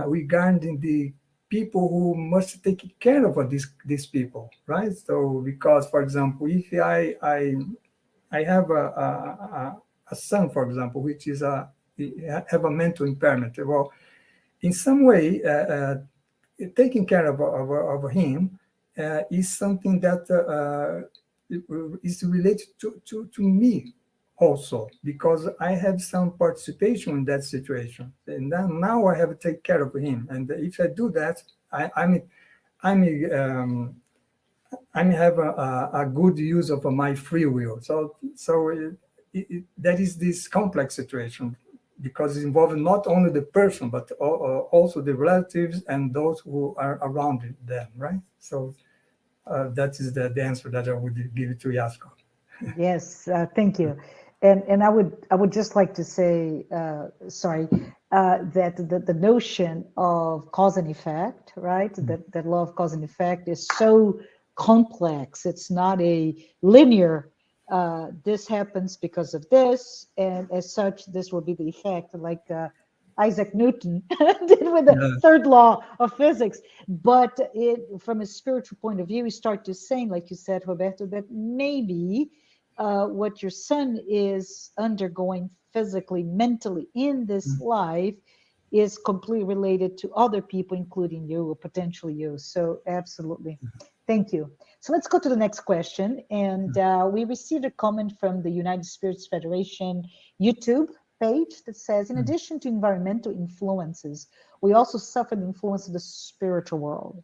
regarding the people who must take care of these people, right? So because, for example, if I have a son, for example, which is have a mental impairment, well, in some way, taking care of him is something that is related to me also, because I have some participation in that situation. And now I have to take care of him. And if I do that, I have a good use of my free will. So that is this complex situation, because it involves not only the person, but also the relatives and those who are around them, right? So that is the answer that I would give to Yasko. Yes, thank you. And I would just like to say, that the notion of cause and effect, right? That law of cause and effect is so complex. It's not a linear. This happens because of this, and as such, this will be the effect. Like Isaac Newton did with the third law of physics. But from a spiritual point of view, we start to saying, like you said, Roberto, that maybe what your son is undergoing physically, mentally in this life is completely related to other people, including you or potentially you. So absolutely. Thank you. So let's go to the next question. And we received a comment from the United Spirits Federation YouTube page that says, in addition to environmental influences, we also suffer the influence of the spiritual world.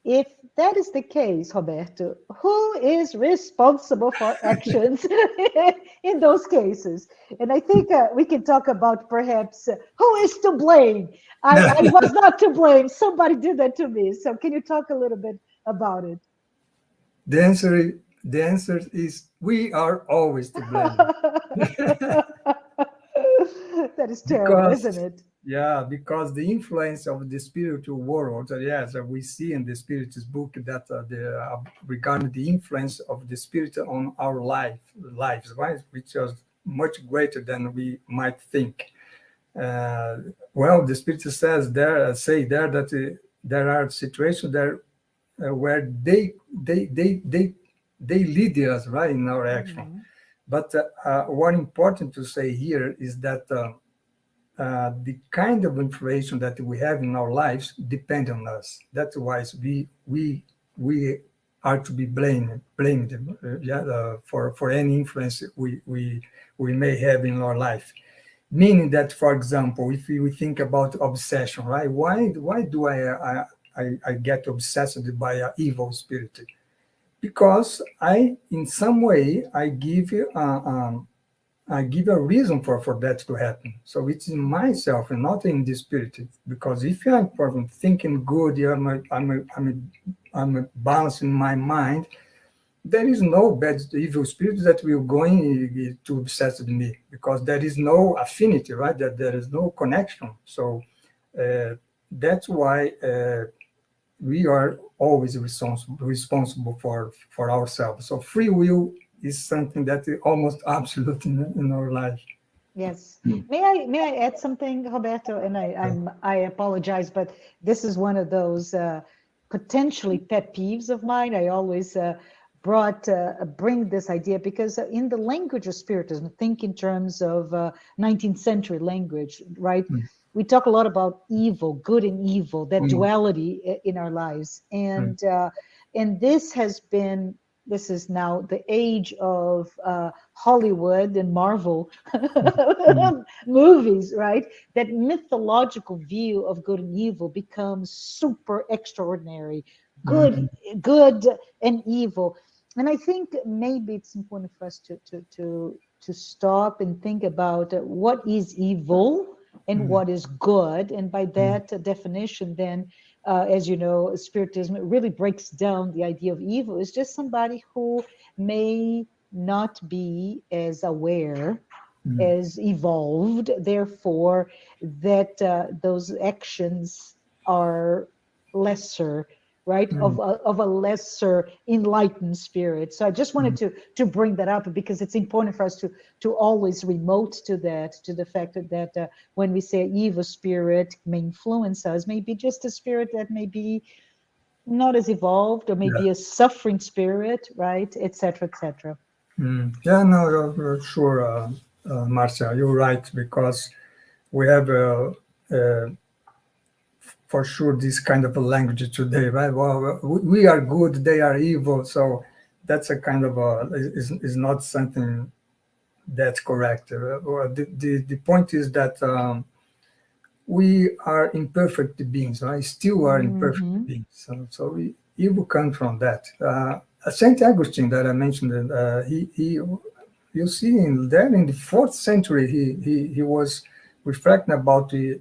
If that is the case, Roberto, who is responsible for actions in those cases? And I think we can talk about perhaps who is to blame. I was not to blame. Somebody did that to me. So can you talk a little bit about it? The answer is we are always to blame. That is terrible, isn't it? Yeah, because the influence of the spiritual world, yes, we see in the Spiritist book that regarding the influence of the Spirit on our lives, right, which is much greater than we might think. Well, the Spirit says there, that there are situations there where they lead us, right, in our action. But what important to say here is that the kind of information that we have in our lives depend on us. That's why we are to be blamed for any influence we may have in our life. Meaning that, for example, if we think about obsession, right? Why do I get obsessed by an evil spirit? Because in some way, I give a reason for that to happen. So it's in myself and not in the spirit. Because if I'm thinking good, I'm balancing my mind, there is no bad evil spirit that will going to obsess with me, because there is no affinity, right? That there is no connection. So that's why we are always responsible for ourselves. So free will is something that is almost absolute in our life. Yes. May I add something, Roberto? And I apologize, but this is one of those potentially pet peeves of mine. I always bring this idea because in the language of Spiritism, think in terms of 19th century language, right? We talk a lot about evil, good and evil, that duality in our lives. And this is now the age of Hollywood and Marvel movies, right? That mythological view of good and evil becomes super extraordinary, good and evil. And I think maybe it's important for us to stop and think about what is evil and what is good. And by that definition, then, as you know, Spiritism really breaks down the idea of evil. It's just somebody who may not be as aware, as evolved, therefore, that those actions are lesser, right, of a lesser enlightened spirit. So I just wanted to bring that up because it's important for us to always remote to the fact that when we say evil spirit may influence us, maybe just a spirit that may be not as evolved, or maybe a suffering spirit, right, etc., etc. Yeah, no, you're sure, Marcia, you're right, because we have for sure this kind of a language today, right? Well, we are good, they are evil. So that's a kind of is not something that's correct. The point is that we are imperfect beings, right? Still are imperfect beings. So evil comes from that. Saint Augustine that I mentioned, you see in the 4th century, he was reflecting about the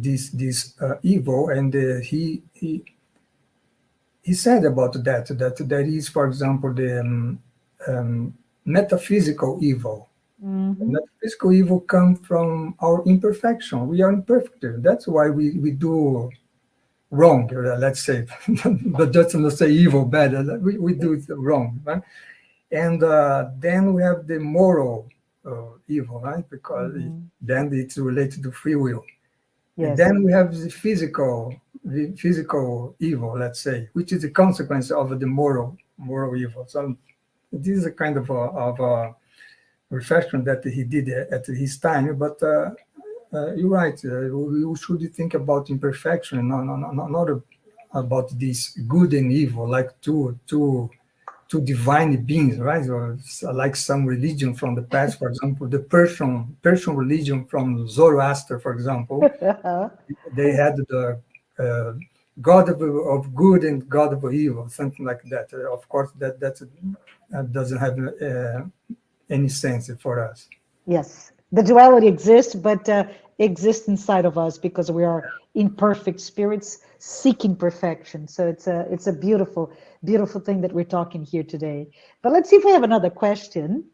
this evil, and he said about that there is, for example, the metaphysical evil. Metaphysical evil comes from our imperfection. We are imperfect. That's why we do wrong, let's say. But that's not say evil, bad. We do it wrong, right? And then we have the moral evil, right? Because then it's related to free will. Yes. And then we have the physical evil, let's say, which is the consequence of the moral evil. So this is a kind of a reflection that he did at his time. But you're right. We should think about imperfection, not about this good and evil, like two divine beings, right? Or like some religion from the past, for example, the Persian religion from Zoroaster, for example. They had the God of good and God of evil, something like that. Of course, that doesn't have any sense for us. Yes, the duality exists, but exists inside of us because we are imperfect spirits seeking perfection. So it's a beautiful thing that we're talking here today. But let's see if we have another question.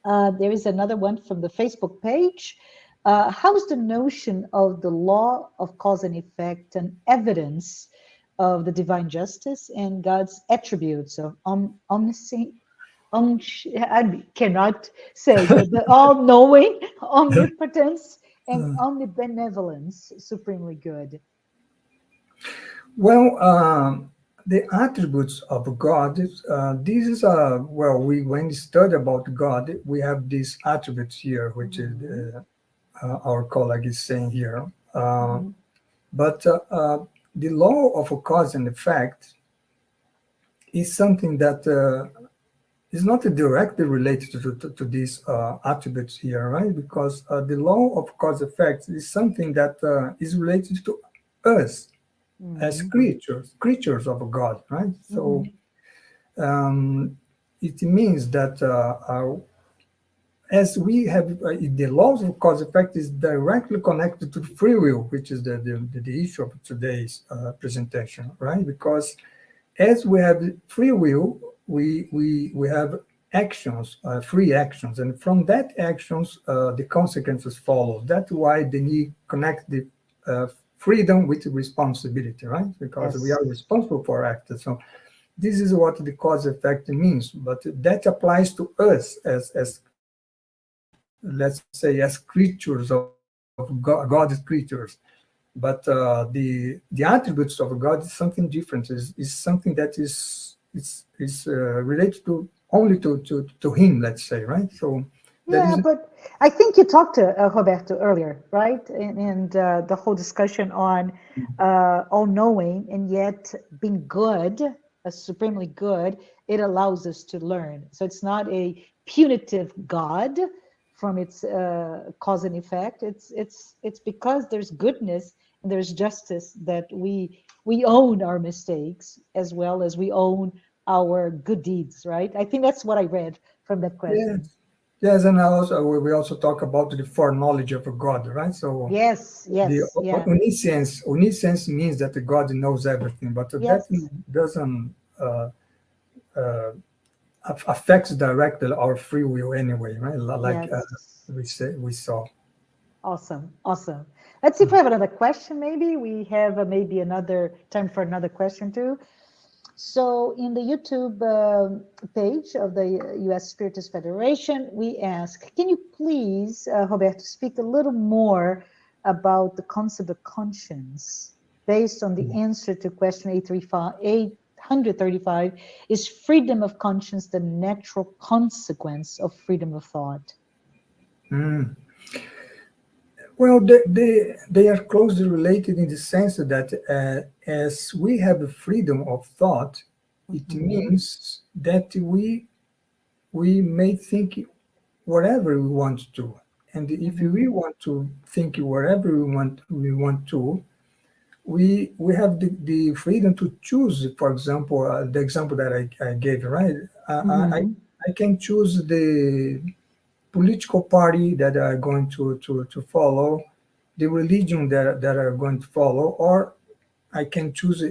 There is another one from the Facebook page. How is the notion of the law of cause and effect an evidence of the divine justice and God's attributes of omniscience? I cannot say the all-knowing, omnipotence, and omnibenevolence, supremely good. Well, the attributes of God, this is well, when we study about God, we have these attributes here, which is our colleague is saying here. But the law of cause and effect is something that is not directly related to these attributes here, right? Because the law of cause effect is something that is related to us as creatures of God, right? So it means that as we have the laws of cause effect is directly connected to free will, which is the issue of today's presentation, right? Because as we have free will, we have actions, free actions, and from that actions, the consequences follow. That's why they need connect the freedom with responsibility, right? Because we are responsible for acts. So this is what the cause effect means, but that applies to us as let's say, as creatures of God's creatures. But the attributes of God is something different. Is something that is related to only to Him. Let's say, right? So yeah, but I think you talked to Roberto earlier, right? And the whole discussion on all-knowing and yet being good, supremely good. It allows us to learn. So it's not a punitive God from its cause and effect. It's because there's goodness and there's justice that we own our mistakes as well as we own our good deeds, right? I think that's what I read from that question. Yes, and we also talk about the foreknowledge of God, right? So yes, the omniscience means that God knows everything, but that doesn't affects directly our free will anyway, right? Like we saw. Awesome. Let's see if we have another question. Maybe we have maybe another time for another question too. So in the YouTube page of the U.S. Spiritist Federation, we ask, can you please, Roberto, speak a little more about the concept of conscience based on the answer to question 835, is freedom of conscience the natural consequence of freedom of thought? Well, they are closely related in the sense that as we have freedom of thought, it means that we may think whatever we want to, and if we want to think whatever we want to, we have the freedom to choose. For example, the example that I gave, right? I can choose the political party that are going to follow, the religion that are going to follow, or I can choose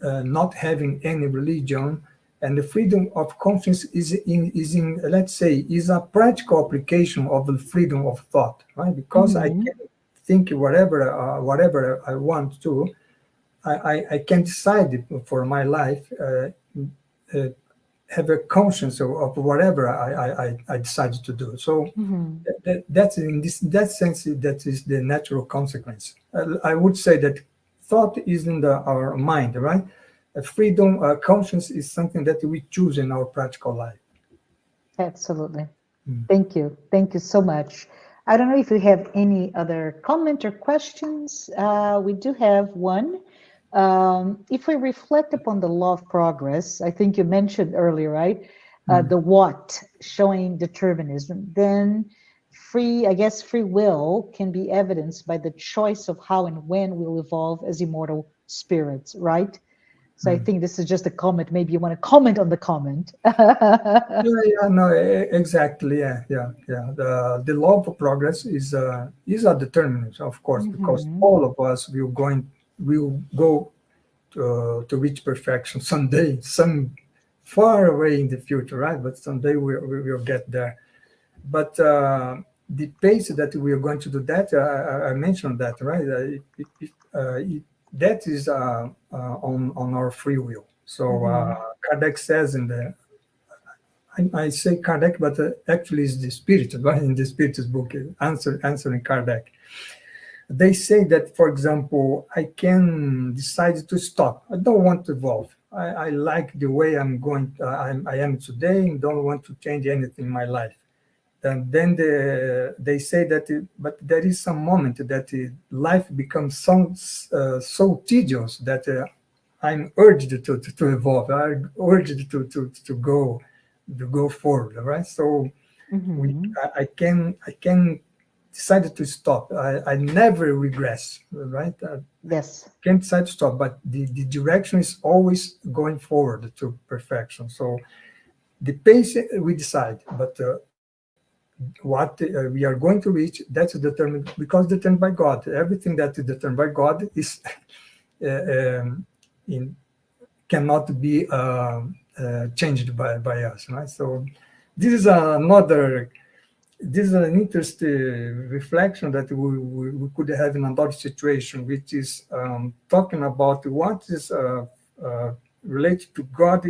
not having any religion. And the freedom of conscience is in let's say, is a practical application of the freedom of thought, right? Because I can think whatever I want to. I can decide for my life have a conscience of whatever I decided to do. So that's in that sense, that is the natural consequence. I would say that thought is in our mind, right? Freedom, conscience is something that we choose in our practical life. Absolutely. Thank you. Thank you so much. I don't know if you have any other comment or questions. We do have one. If we reflect upon the law of progress, I think you mentioned earlier, right? The what, showing determinism, then free will can be evidenced by the choice of how and when we'll evolve as immortal spirits, right? So I think this is just a comment. Maybe you want to comment on the comment. No, exactly. Yeah. The law of progress is a determinism, of course, because all of us will go to reach perfection someday, some far away in the future, right? But someday we will get there. But the pace that we are going to do that, I mentioned that, right? That is on our free will. So Kardec says in the, I say Kardec, but actually it's the Spirit, right? In the Spiritist book, answering Kardec. They say that, for example, I can decide to stop. I don't want to evolve. I like the way I'm going. I am today, and don't want to change anything in my life. And then they say that, but there is some moment that life becomes so tedious that I'm urged to evolve. I'm urged to go forward. Right. So I can decide to stop. I never regress. Right. Yes. Can't decide to stop, but the direction is always going forward to perfection. So the pace we decide, but what we are going to reach, that's determined, because determined by God. Everything that is determined by God is cannot be changed by us, right? So this is an interesting reflection that we could have in another situation, which is talking about what is related to God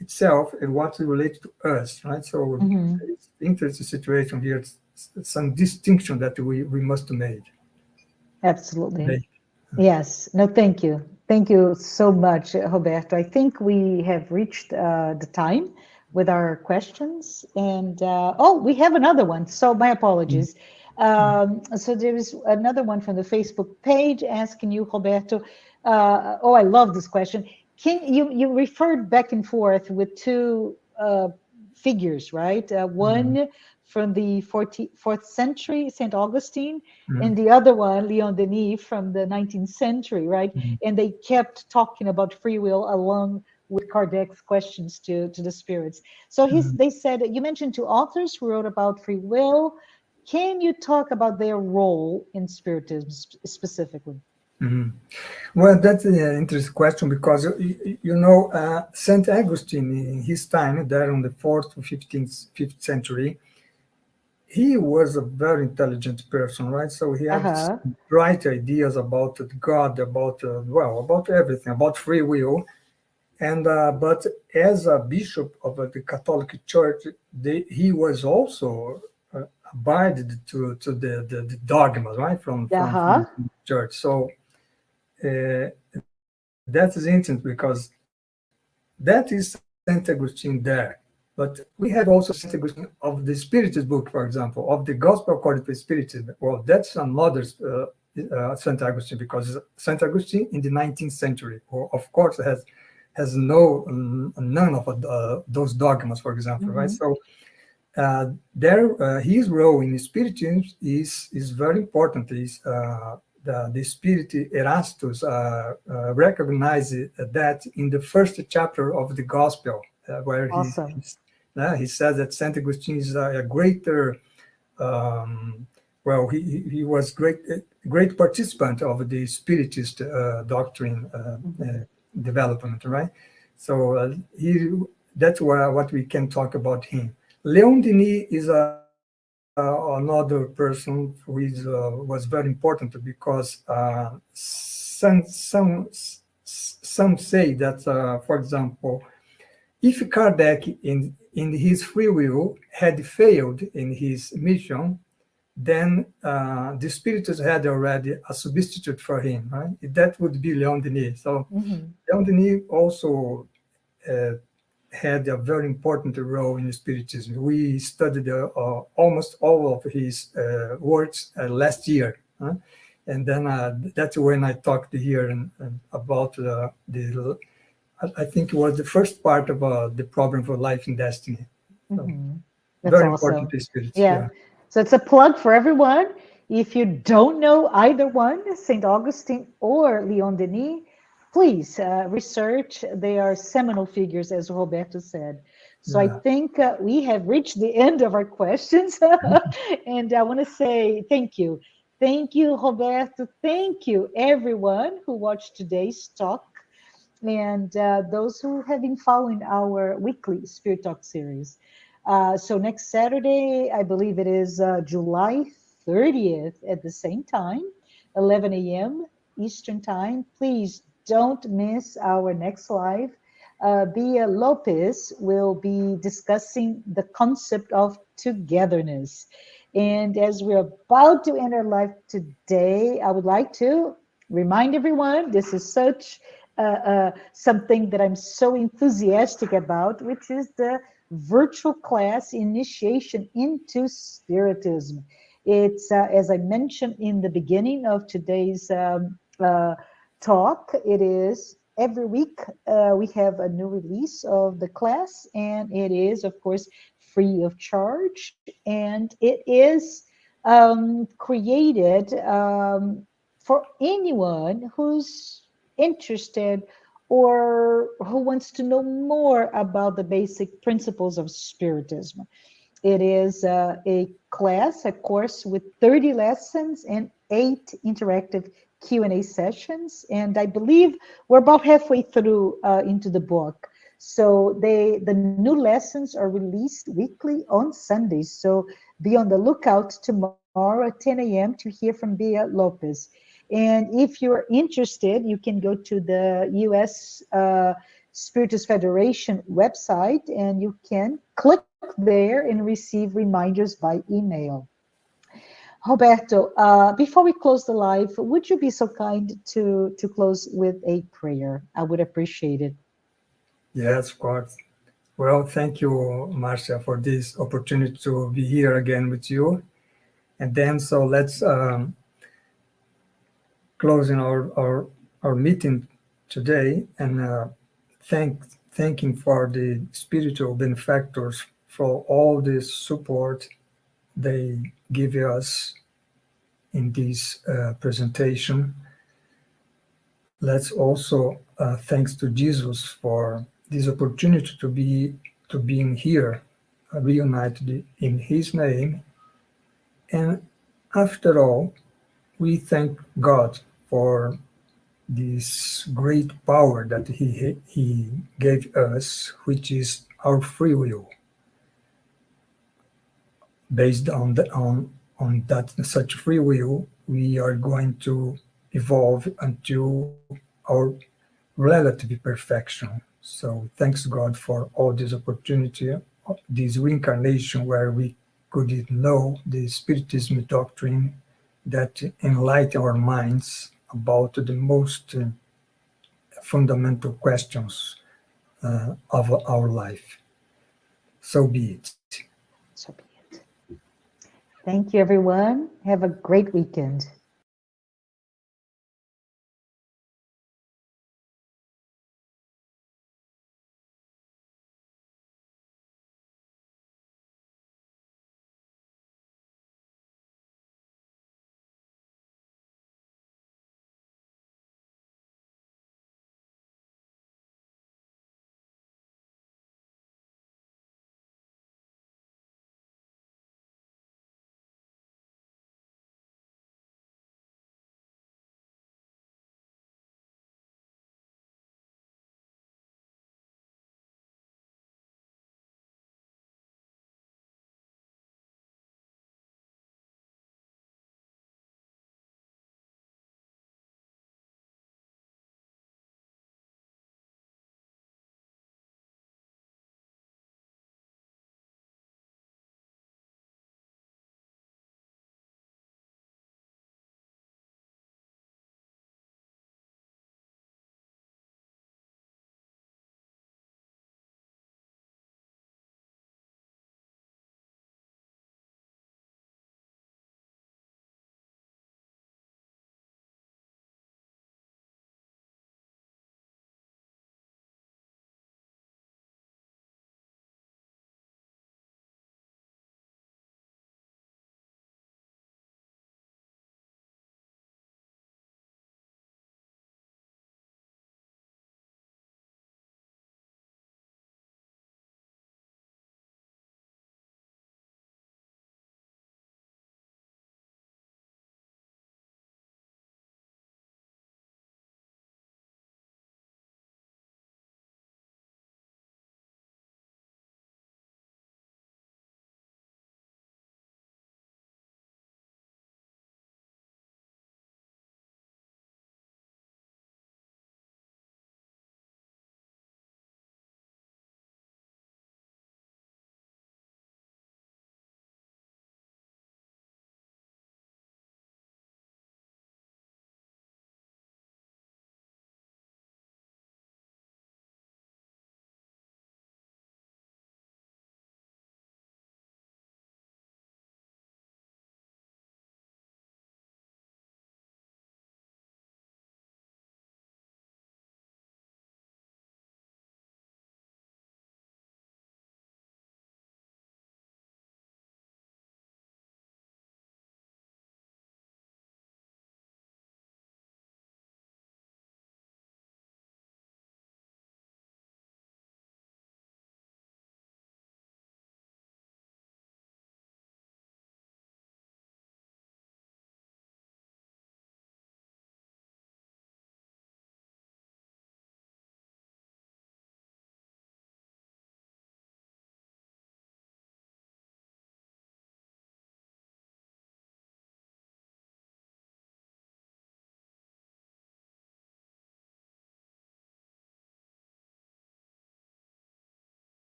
itself and what is related to us, right? So it's an interesting situation here. It's some distinction that we must make. Absolutely. Yes. No, thank you. Thank you so much, Roberto. I think we have reached the time with our questions. And we have another one. So my apologies. So there is another one from the Facebook page asking you, Roberto. I love this question. You referred back and forth with two figures, right? One from the 4th century, St. Augustine, and the other one, Leon Denis, from the 19th century, right? And they kept talking about free will along with Kardec's questions to the spirits. So they said, you mentioned two authors who wrote about free will. Can you talk about their role in Spiritism specifically? Well, that's an interesting question, because Saint Augustine in his time, there on the 4th to 5th century, he was a very intelligent person, right? So he had some bright ideas about God, about everything, about free will. And but as a bishop of the Catholic Church, he was also abided to the dogmas, right, from the church. So that is interesting, because that is Saint Augustine there. But we have also Saint Augustine of the Spiritist book, for example, of the Gospel according to Spiritism. Well, that's another Saint Augustine, because Saint Augustine in the 19th century, of course, has none of those dogmas, for example, right? So his role in Spiritism is very important. The Spirit Erastus recognized that in the first chapter of the Gospel, where he says that Saint Augustine is a greater, he was great participant of the Spiritist doctrine development, right? So that's what we can talk about him. Leon Denis is another person who was very important, because some say that, for example, if Kardec, in his free will, had failed in his mission, then the Spiritists had already a substitute for him, right? That would be Leon Denis. So Leon Denis also had a very important role in Spiritism. We studied almost all of his works last year. And then that's when I talked here about I think it was the first part of the Problem for Life and Destiny. So, That's very awesome. important spirit. Yeah. So it's a plug for everyone. If you don't know either one, St. Augustine or Leon Denis, please research. They are seminal figures, as Roberto said. So I think we have reached the end of our questions. And I want to say thank you. Thank you, Roberto. Thank you, everyone who watched today's talk, and those who have been following our weekly Spirit Talk series. So next Saturday, I believe it is July 30th at the same time, 11 a.m. Eastern Time. Please don't miss our next live. Bia Lopez will be discussing the concept of togetherness. And as we're about to end our live today, I would like to remind everyone this is such something that I'm so enthusiastic about, which is the virtual class initiation into Spiritism. It's, as I mentioned in the beginning of today's talk, it is every week we have a new release of the class, and it is, of course, free of charge, and it is created for anyone who's interested or who wants to know more about the basic principles of Spiritism. It is a class, a course with 30 lessons and 8 interactive Q&A sessions. And I believe we're about halfway through into the book. So the new lessons are released weekly on Sundays. So be on the lookout tomorrow at 10 a.m. to hear from Bia Lopez. And if you're interested, you can go to the U.S. Spiritist Federation website, and you can click there and receive reminders by email. Roberto, before we close the live, would you be so kind to close with a prayer? I would appreciate it. Yes, of course. Well, thank you, Marcia, for this opportunity to be here again with you. And then, so let's closing our meeting today and thanking for the spiritual benefactors for all this support they give us in this presentation. Let's also thanks to Jesus for this opportunity to being here, reunited in His name. And after all, we thank God for this great power that He gave us, which is our free will. Based on that such free will, we are going to evolve until our relative perfection. So thanks God for all this opportunity, this reincarnation where we could know the Spiritism doctrine that enlighten our minds about the most fundamental questions of our life. So be it. So be it. Thank you, everyone. Have a great weekend.